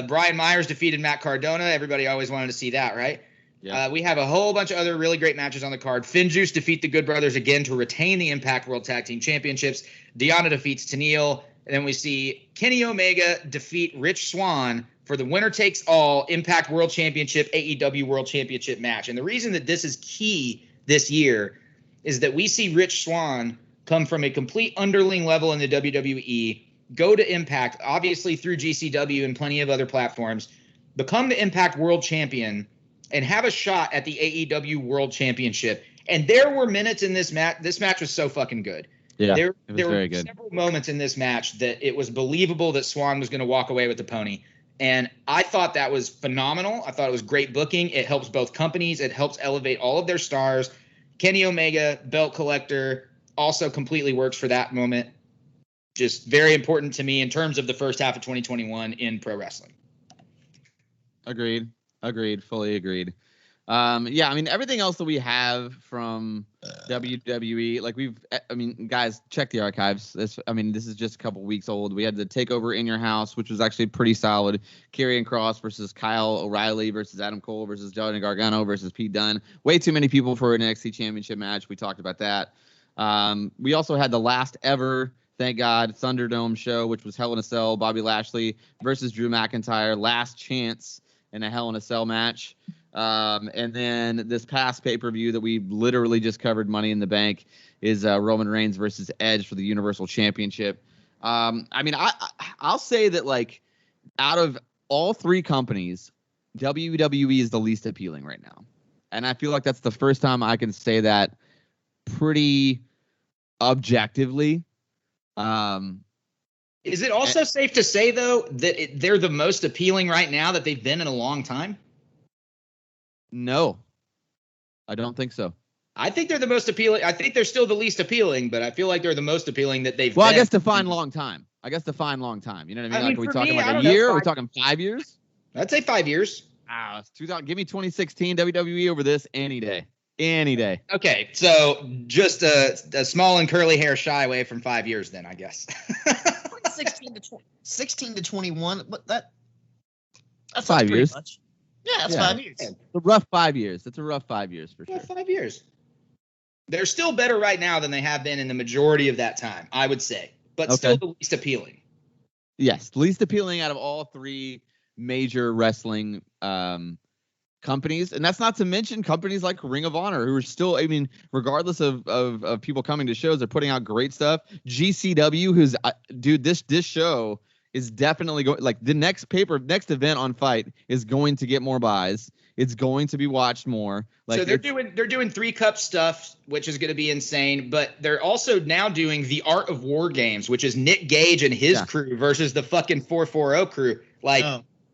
Brian Myers defeated Matt Cardona. Everybody always wanted to see that, right? Yeah. We have a whole bunch of other really great matches on the card. FinJuice defeat the Good Brothers again to retain the Impact World Tag Team Championships. Deanna defeats Tenille. And then we see Kenny Omega defeat Rich Swann for the winner takes all Impact World Championship, AEW World Championship match. And the reason that this is key this year is that we see Rich Swann come from a complete underling level in the WWE, go to Impact, obviously through GCW and plenty of other platforms, become the Impact World Champion, and have a shot at the AEW World Championship. And there were minutes in this match. This match was so fucking good. Yeah, there were several moments in this match that it was believable that Swann was going to walk away with the pony. And I thought that was phenomenal. I thought it was great booking. It helps both companies. It helps elevate all of their stars. Kenny Omega, belt collector, also completely works for that moment. Just very important to me in terms of the first half of 2021 in pro wrestling. Agreed. Fully agreed. Yeah, I mean, everything else that we have from WWE, like guys, check the archives. This is just a couple weeks old. We had the Takeover in Your House, which was actually pretty solid. Karrion Kross versus Kyle O'Reilly versus Adam Cole versus Johnny Gargano versus Pete Dunne. Way too many people for an NXT Championship match. We talked about that. We also had the last ever, thank God, Thunderdome show, which was Hell in a Cell, Bobby Lashley versus Drew McIntyre. Last chance in a Hell in a Cell match. And then this past pay-per-view that we literally just covered, Money in the Bank, is Roman Reigns versus Edge for the Universal Championship. I'll say that, like, out of all three companies, WWE is the least appealing right now. And I feel like that's the first time I can say that pretty objectively. Is it also safe to say, though, that they're the most appealing right now that they've been in a long time? No, I don't think so. I think they're the most appealing. I think they're still the least appealing, but I feel like they're the most appealing that they've Well, been. I guess define long time. You know what I mean? Like, are we for talking me, like I a don't know, year? Are we talking 5 years? I'd say 5 years. It's 2000. Give me 2016 WWE over this any day. Any day. Okay, so just a small and curly hair shy away from 5 years, then I guess. 16 to 21, but that's 5 years. Much. Yeah, that's 5 years. It's a rough 5 years. That's a rough 5 years for sure. 5 years. They're still better right now than they have been in the majority of that time, I would say, but still the least appealing. Yes, least appealing out of all three major wrestling companies, and that's not to mention companies like Ring of Honor, who are still, I mean, regardless of people coming to shows, they're putting out great stuff. GCW, who's dude, this show is definitely going, like, the next event on Fight is going to get more buys. It's going to be watched more. Like, so they're doing 3 Cup stuff, which is going to be insane. But they're also now doing the Art of War games, which is Nick Gage and his crew versus the fucking 440 crew. Like,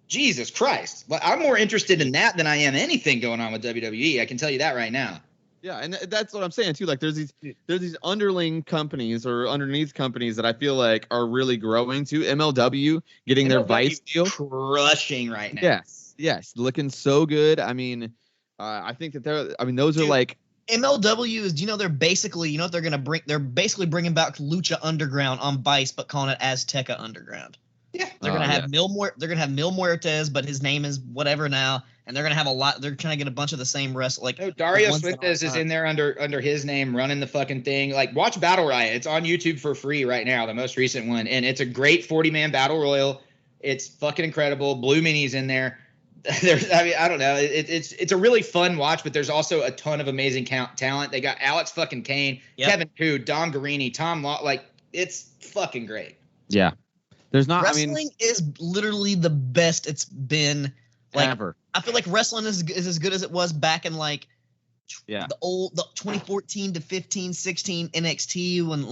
Jesus Christ! I'm more interested in that than I am anything going on with WWE. I can tell you that right now. Yeah, and that's what I'm saying too. Like, there's these underling companies or underneath companies that I feel like are really growing too. MLW getting their Vice deal, crushing right now. Yes, looking so good. I mean, I think that those are like MLW is. They're basically, what they're gonna bring? They're basically bringing back Lucha Underground on Vice, but calling it Azteca Underground. Yeah, they're gonna have They're gonna have Mil Muertes, but his name is whatever now, and they're gonna have a lot. They're trying to get a bunch of the same wrestlers. Like Dario Fuentes is in there under his name, running the fucking thing. Like, watch Battle Riot. It's on YouTube for free right now, the most recent one, and it's a great 40-man battle royal. It's fucking incredible. Blue Mini's in there. I don't know. It's a really fun watch, but there's also a ton of amazing talent. They got Alex fucking Kane, Kevin Koo, Dom Guarini, Tom Law. Like, it's fucking great. Yeah. There's not. Wrestling is literally the best it's been, like, ever. I feel like wrestling is as good as it was back in the 2014 to 15, 16 NXT when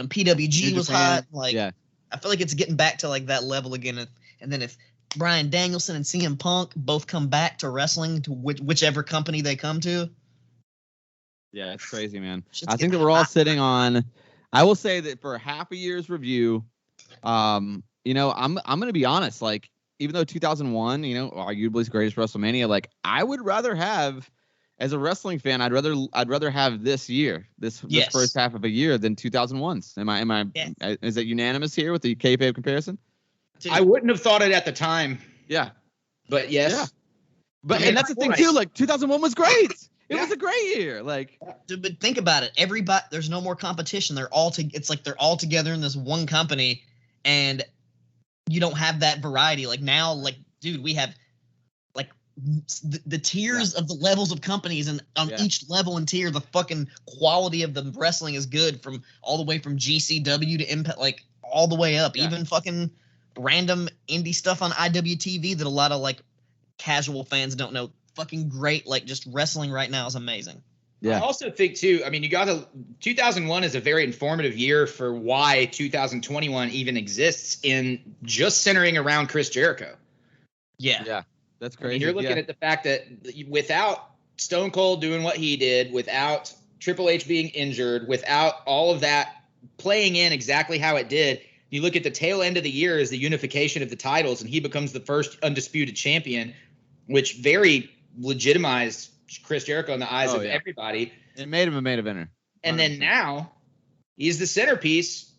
PWG was hot. Like, I feel like it's getting back to like that level again. And then if Bryan Danielson and CM Punk both come back to wrestling, to whichever company they come to. Yeah, it's crazy, man. I think that we're all sitting on. I will say that for half a year's review. I'm gonna be honest. Like, even though 2001, arguably is greatest WrestleMania, like, I would rather have, as a wrestling fan, I'd rather have this first half of a year than 2001's. Am I? Yes. Is it unanimous here with the kayfabe comparison? I wouldn't have thought it at the time. Yeah, but yes. Yeah. But and that's the thing too. Like, 2001 was great. It was a great year. Like, but think about it. Everybody, there's no more competition. It's like they're all together in this one company. And you don't have that variety. Like, now, like, dude, we have like the tiers of the levels of companies, and on each level and tier, the fucking quality of the wrestling is good, from all the way from GCW to Impact, like all the way up. Even fucking random indie stuff on IWTV that a lot of like casual fans don't know. Fucking great. Like, just wrestling right now is amazing. Yeah. I also think too, 2001 is a very informative year for why 2021 even exists, in just centering around Chris Jericho. Yeah. Yeah. That's crazy. You're looking at the fact that without Stone Cold doing what he did, without Triple H being injured, without all of that playing in exactly how it did, you look at the tail end of the year as the unification of the titles, and he becomes the first undisputed champion, which very legitimized Chris Jericho in the eyes of everybody. It made him a main eventer. 100%. And then now he's the centerpiece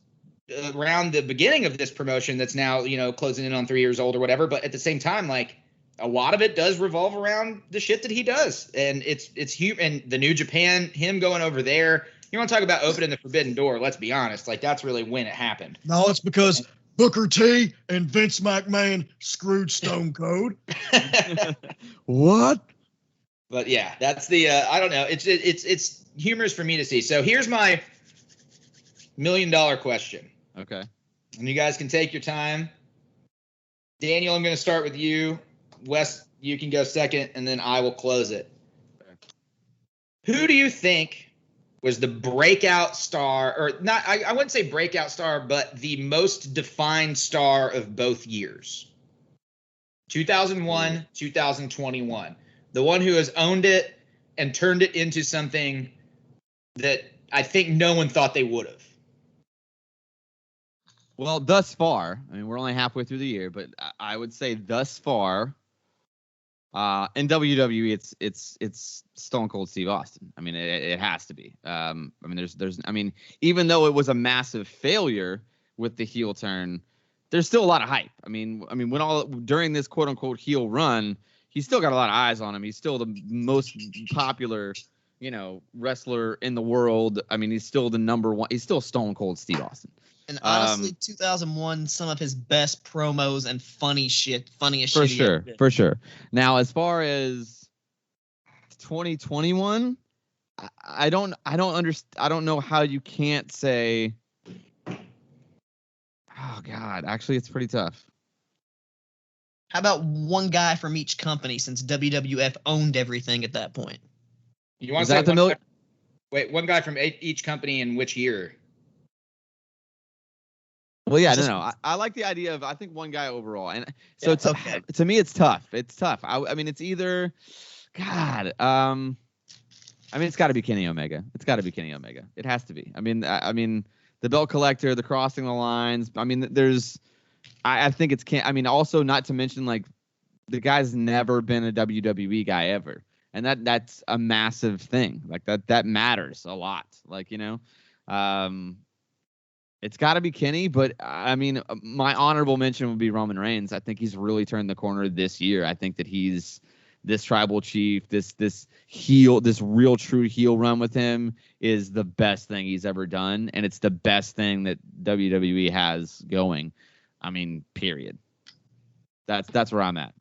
around the beginning of this promotion that's now, closing in on 3 years old or whatever. But at the same time, like, a lot of it does revolve around the shit that he does. And it's huge. And the New Japan, him going over there. You want to talk about opening the forbidden door? Let's be honest. Like, that's really when it happened. No, it's because Booker T and Vince McMahon screwed Stone Cold. What? But yeah, that's the I don't know. It's humorous for me to see. So here's my $1 million question. Okay. And you guys can take your time. Daniel, I'm going to start with you. Wes, you can go second, and then I will close it. Okay. Who do you think was the breakout star, or not? I wouldn't say breakout star, but the most defined star of both years? 2001, 2021. The one who has owned it and turned it into something that I think no one thought they would have. Well, thus far, I mean, we're only halfway through the year, but I would say thus far, in WWE, it's Stone Cold Steve Austin. I mean, it has to be. I mean, I mean, even though it was a massive failure with the heel turn, there's still a lot of hype. I mean, during this quote unquote heel run, he's still got a lot of eyes on him. He's still the most popular, wrestler in the world. I mean, he's still the number one. He's still Stone Cold Steve Austin. And honestly, 2001, some of his best promos and funniest shit. For sure. Now, as far as 2021, I don't understand. I don't know how you can't say. Oh God, actually, it's pretty tough. How about one guy from each company, since WWF owned everything at that point? You want to say one guy from each company in which year? Well, yeah, no. I like the idea of, I think, one guy overall. And so to me, it's tough. It's tough. I mean, it's either, God, I mean, it's got to be Kenny Omega. It has to be. I mean, the belt collector, the crossing the lines. I mean, I think it's I mean, also not to mention, like, the guy's never been a WWE guy ever. And that's a massive thing. Like, that matters a lot. Like, it's got to be Kenny, but I mean, my honorable mention would be Roman Reigns. I think he's really turned the corner this year. I think that he's this tribal chief, this real true heel run with him is the best thing he's ever done, and it's the best thing that WWE has going. I mean, period. That's where I'm at.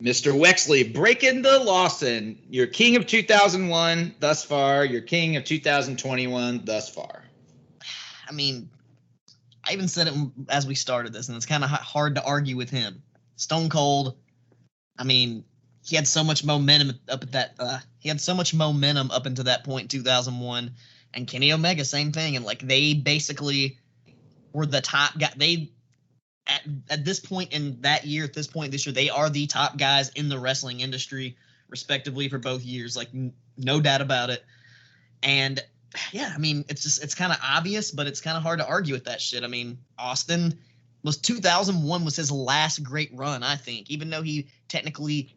Mr. Wexley, breaking the Lawson, your king of 2001 thus far, your king of 2021 thus far. I mean, I even said it as we started this, and it's kind of hard to argue with him. Stone Cold, I mean, he had so much momentum up into that point, 2001, and Kenny Omega, same thing. And like, they basically were the top guy. They at this point in that year, at this point this year, they are the top guys in the wrestling industry, respectively, for both years. Like, no doubt about it. And yeah, I mean, it's kind of obvious, but it's kind of hard to argue with that shit. I mean, Austin 2001 was his last great run, I think, even though he technically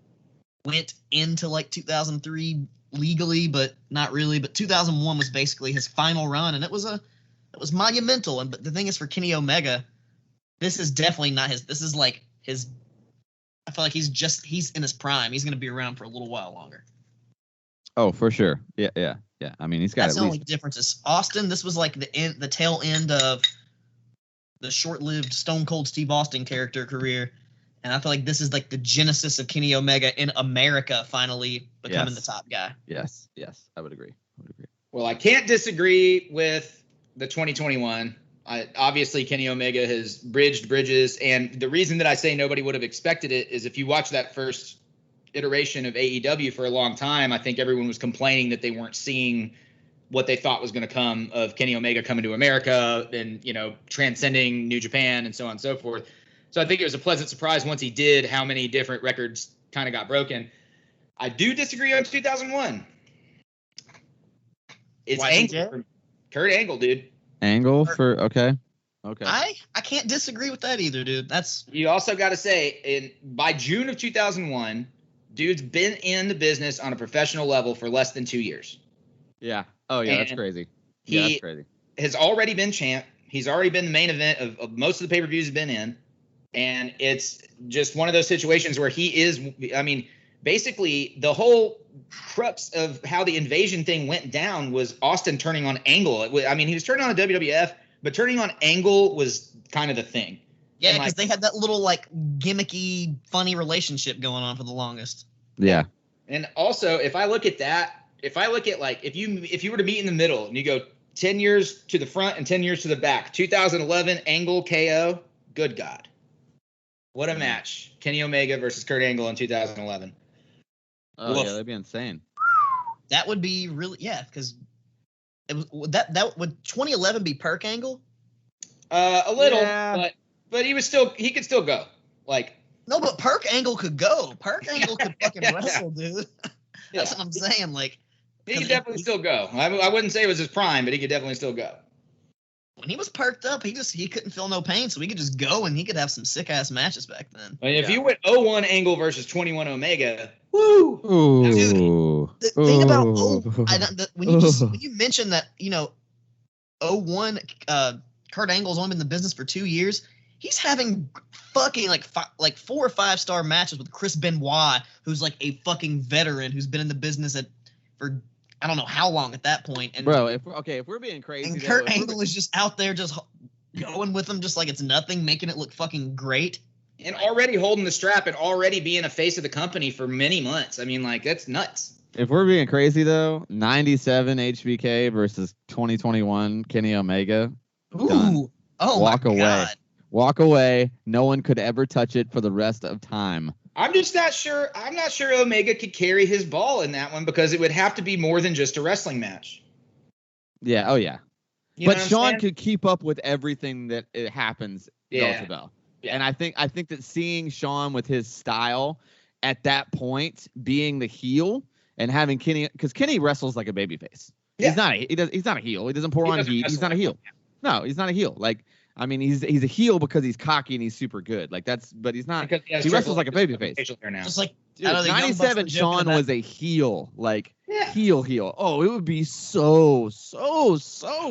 went into like 2003 legally, but not really. But 2001 was basically his final run, and it was monumental. But the thing is, for Kenny Omega, this is definitely not his. This is like his. I feel like he's in his prime. He's going to be around for a little while longer. Oh, for sure. Yeah. I mean, he's got. That's the only difference. Is Austin. This was like the tail end of the short-lived Stone Cold Steve Austin character career, and I feel like this is like the genesis of Kenny Omega in America finally becoming the top guy. Yes, I would agree. Well, I can't disagree with the 2021. Obviously, Kenny Omega has bridged bridges, and the reason that I say nobody would have expected it is if you watch that first iteration of AEW for a long time, I think everyone was complaining that they weren't seeing what they thought was going to come of Kenny Omega coming to America and, transcending New Japan and so on and so forth. So I think it was a pleasant surprise once he did how many different records kind of got broken. I do disagree on 2001. It's Angle. Kurt Angle, dude. Angle for okay. I can't disagree with that either, dude. You also got to say, by June of 2001, dude's been in the business on a professional level for less than 2 years. Yeah. Oh, yeah, that's crazy. He has already been champ. He's already been the main event of most of the pay-per-views he's been in. And it's just one of those situations where he is, I mean, basically the whole crux of how the invasion thing went down was Austin turning on Angle. I mean, he was turning on the WWF, but turning on Angle was kind of the thing. Yeah, because they had that little like gimmicky, funny relationship going on for the longest. Yeah. And also, if I look at like if you were to meet in the middle and you go 10 years to the front and 10 years to the back, 2011 Angle KO, good God. What a match. Kenny Omega versus Kurt Angle in 2011. Oh, yeah, that'd be insane. That would be really, yeah, because that would 2011 be Perk Angle? A little, yeah. But he could still go. Like, no, but Perk Angle could go. Perk Angle could fucking wrestle, dude. That's what I'm saying. Like, He could definitely still go. I wouldn't say it was his prime, but he could definitely still go. When he was perked up, he couldn't feel no pain, so he could just go and he could have some sick ass matches back then. I mean, if Yeah. you went 01 Angle versus 21 Omega, woo! Ooh. The thing about when you mentioned that, 01 Kurt Angle's only been in the business for 2 years, he's having fucking like 4 or 5 star matches with Chris Benoit, who's like a fucking veteran who's been in the business for I don't know how long at that point. And Bro, if we're being crazy, and though, Kurt Angle is just out there just going with them just like it's nothing, making it look fucking great. And already holding the strap and already being a face of the company for many months. I mean, like, that's nuts. If we're being crazy though, 97 HBK versus 2021 Kenny Omega. Ooh. Done. Oh Walk my away. God. Walk away. No one could ever touch it for the rest of time. I'm just not sure. I'm not sure Omega could carry his ball in that one because it would have to be more than just a wrestling match. Yeah. Oh yeah. You know But what I'm Sean saying? could keep up with everything that it happens bell Yeah. to bell. Yeah. And I think that seeing Sean with his style at that point, being the heel and having Kenny, because Kenny wrestles like a babyface. Yeah. He's not a heel. He doesn't pour He on doesn't heat. He's wrestle not a like heel. No, he's not a heel. Like, I mean, he's a heel because he's cocky and he's super good. Like but he's not. Because has He wrestles triple like a babyface. facial hair now. Just like Dude, out of the Young Bucks 97 were joking Sean about- was a heel. Like Yeah. heel. Oh, it would be so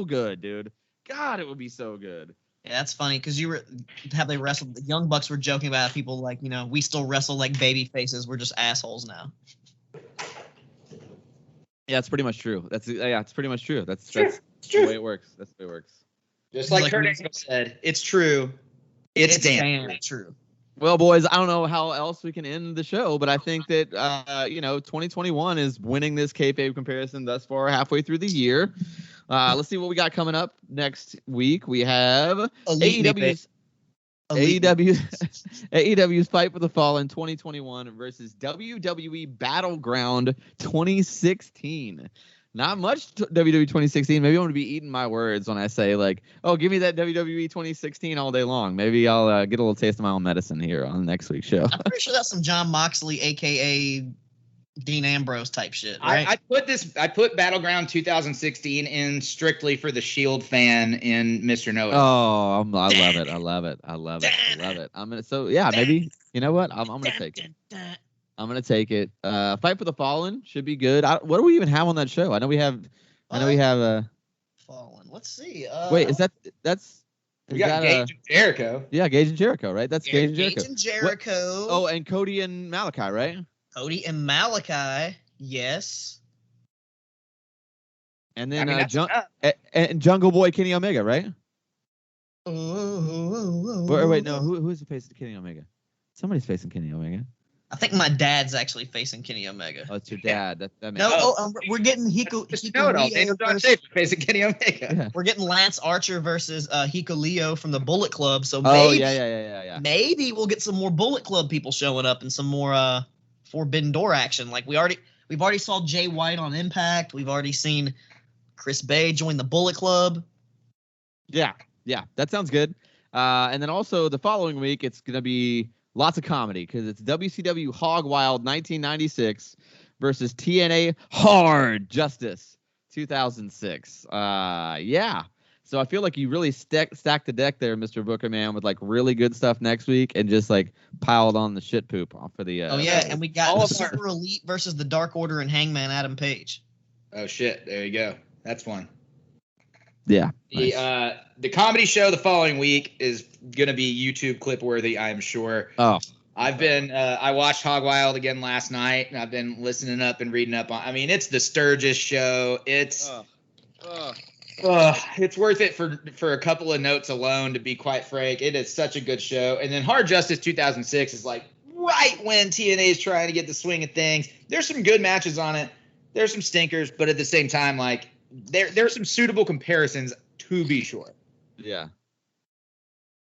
good, dude. God, it would be so good. Yeah, that's funny because they wrestled. The Young Bucks were joking about people like, we still wrestle like baby faces. We're just assholes now. Yeah, it's pretty much true. It's pretty much true. That's It's the way it works. That's the way it works. Just like Like Kurt we- Angle said, it's true. It's damn true. true. Well, boys, I don't know how else we can end the show, but I think that 2021 is winning this kayfabe comparison thus far, halfway through the year. Let's see what we got coming up next week. We have AEW's Fight for the Fallen 2021 versus WWE Battleground 2016. Not much WWE 2016. Maybe I'm going to be eating my words when I say, like, oh, give me that WWE 2016 all day long. Maybe I'll get a little taste of my own medicine here on next week's show. I'm pretty sure that's some John Moxley, a.k.a. Dean Ambrose type shit, right? I put Battleground 2016 in strictly for the Shield fan in Mr. Noah. Oh, I love it. I love it. I love it. I love it. Maybe, you know what? I'm going to take it. I'm going to take it. Fight for the Fallen should be good. What do we even have on that show? I know we have Fallen. Let's see. wait, that's we got Gage and Jericho. Yeah, Gage and Jericho, right? That's Gage and Jericho. Gage and Jericho. Oh, and Cody and Malachi, right? Cody and Malachi. Yes. And then I mean, and Jungle Boy Kenny Omega, right? Wait, no, who is the face of Kenny Omega? Somebody's facing Kenny Omega. I think my dad's actually facing Kenny Omega. Oh, it's your dad. That makes No, sense. we're getting Hiko Daniel John versus, Schaefer facing Kenny Omega. Yeah. we're getting Lance Archer versus Hiko Leo from the Bullet Club. So Oh, maybe, yeah. maybe we'll get some more Bullet Club people showing up and some more Forbidden Door action. Like we've already saw Jay White on Impact. We've already seen Chris Bay join the Bullet Club. Yeah, that sounds good. And then also the following week, it's going to be lots of comedy because it's WCW Hog Wild 1996 versus TNA Hard Justice 2006. Yeah. So I feel like you really stacked the deck there, Mr. Booker, man, with like really good stuff next week and just like piled on the shit poop for the. And we got all the of our- Super Elite versus the Dark Order and Hangman Adam Page. Oh shit! There you go. That's one. Yeah. Nice. The comedy show the following week is gonna be YouTube clip worthy, I'm sure. Oh. I watched Hog Wild again last night, and I've been listening up and reading up on. I mean, it's the Sturgis show. It's worth it for a couple of notes alone. To be quite frank, it is such a good show. And then Hard Justice 2006 is like right when TNA is trying to get the swing of things. There's some good matches on it. There's some stinkers, but at the same time, like there's some suitable comparisons to be sure. Yeah.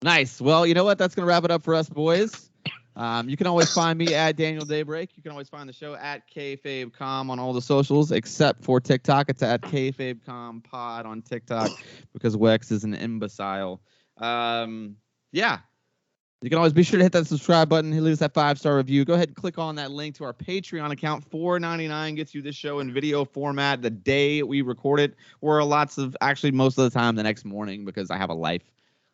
Nice. Well, you know what? That's going to wrap it up for us, boys. You can always find me at Daniel Daybreak. You can always find the show at KFabeCom on all the socials, except for TikTok. It's at KFabeCom Pod on TikTok because Wex is an imbecile. Yeah. You can always be sure to hit that subscribe button. Leave us that 5-star review. Go ahead and click on that link to our Patreon account. $4.99 gets you this show in video format the day we record it, or most of the time the next morning because I have a life.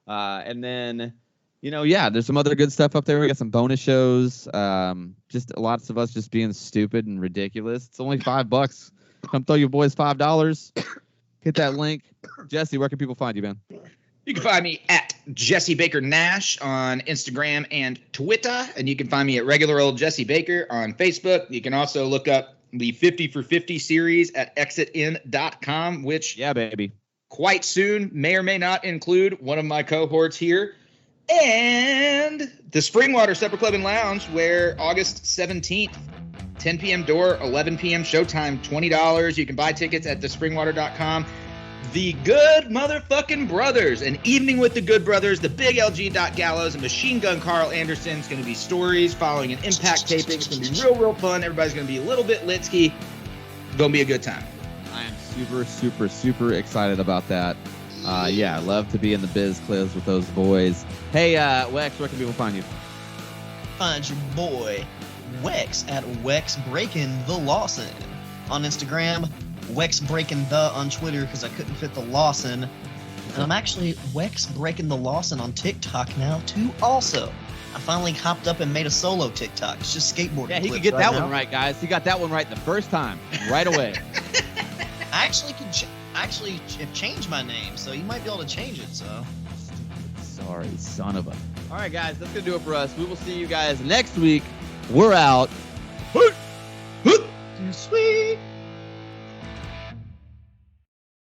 And then, there's some other good stuff up there. We got some bonus shows. Just lots of us just being stupid and ridiculous. It's only $5. Come throw your boys $5. Hit that link. Jesse, where can people find you, man? You can find me at Jesse Baker Nash on Instagram and Twitter, and you can find me at regular old Jesse Baker on Facebook. You can also look up the 50 for 50 series at exitin.com, which baby, quite soon may or may not include one of my cohorts here, and the Springwater Supper Club and Lounge, where August 17th, 10 p.m. door, 11 p.m. showtime, $20. You can buy tickets at thespringwater.com. The Good Motherfucking Brothers, an evening with the Good Brothers, the Big LG Gallows, and Machine Gun Carl Anderson. It's going to be stories following an Impact taping. It's going to be real fun. Everybody's going to be a little bit litsky. Going to be a good time. I am super, super, super excited about that. I love to be in the biz clips with those boys. Hey, Wex, where can people find you? Find your boy Wex at Wex Breaking the Lawson on Instagram. Wex Breaking the on Twitter because I couldn't fit the Lawson. And I'm actually Wex Breaking the Lawson on TikTok now too also. I finally hopped up and made a solo TikTok. It's just skateboarding. Yeah, he clips could get that now. one right, guys. He got that one right the first time, right away. I actually have changed my name, so you might be able to change it, so. Sorry, son of a. All right, guys, that's going to do it for us. We will see you guys next week. We're out.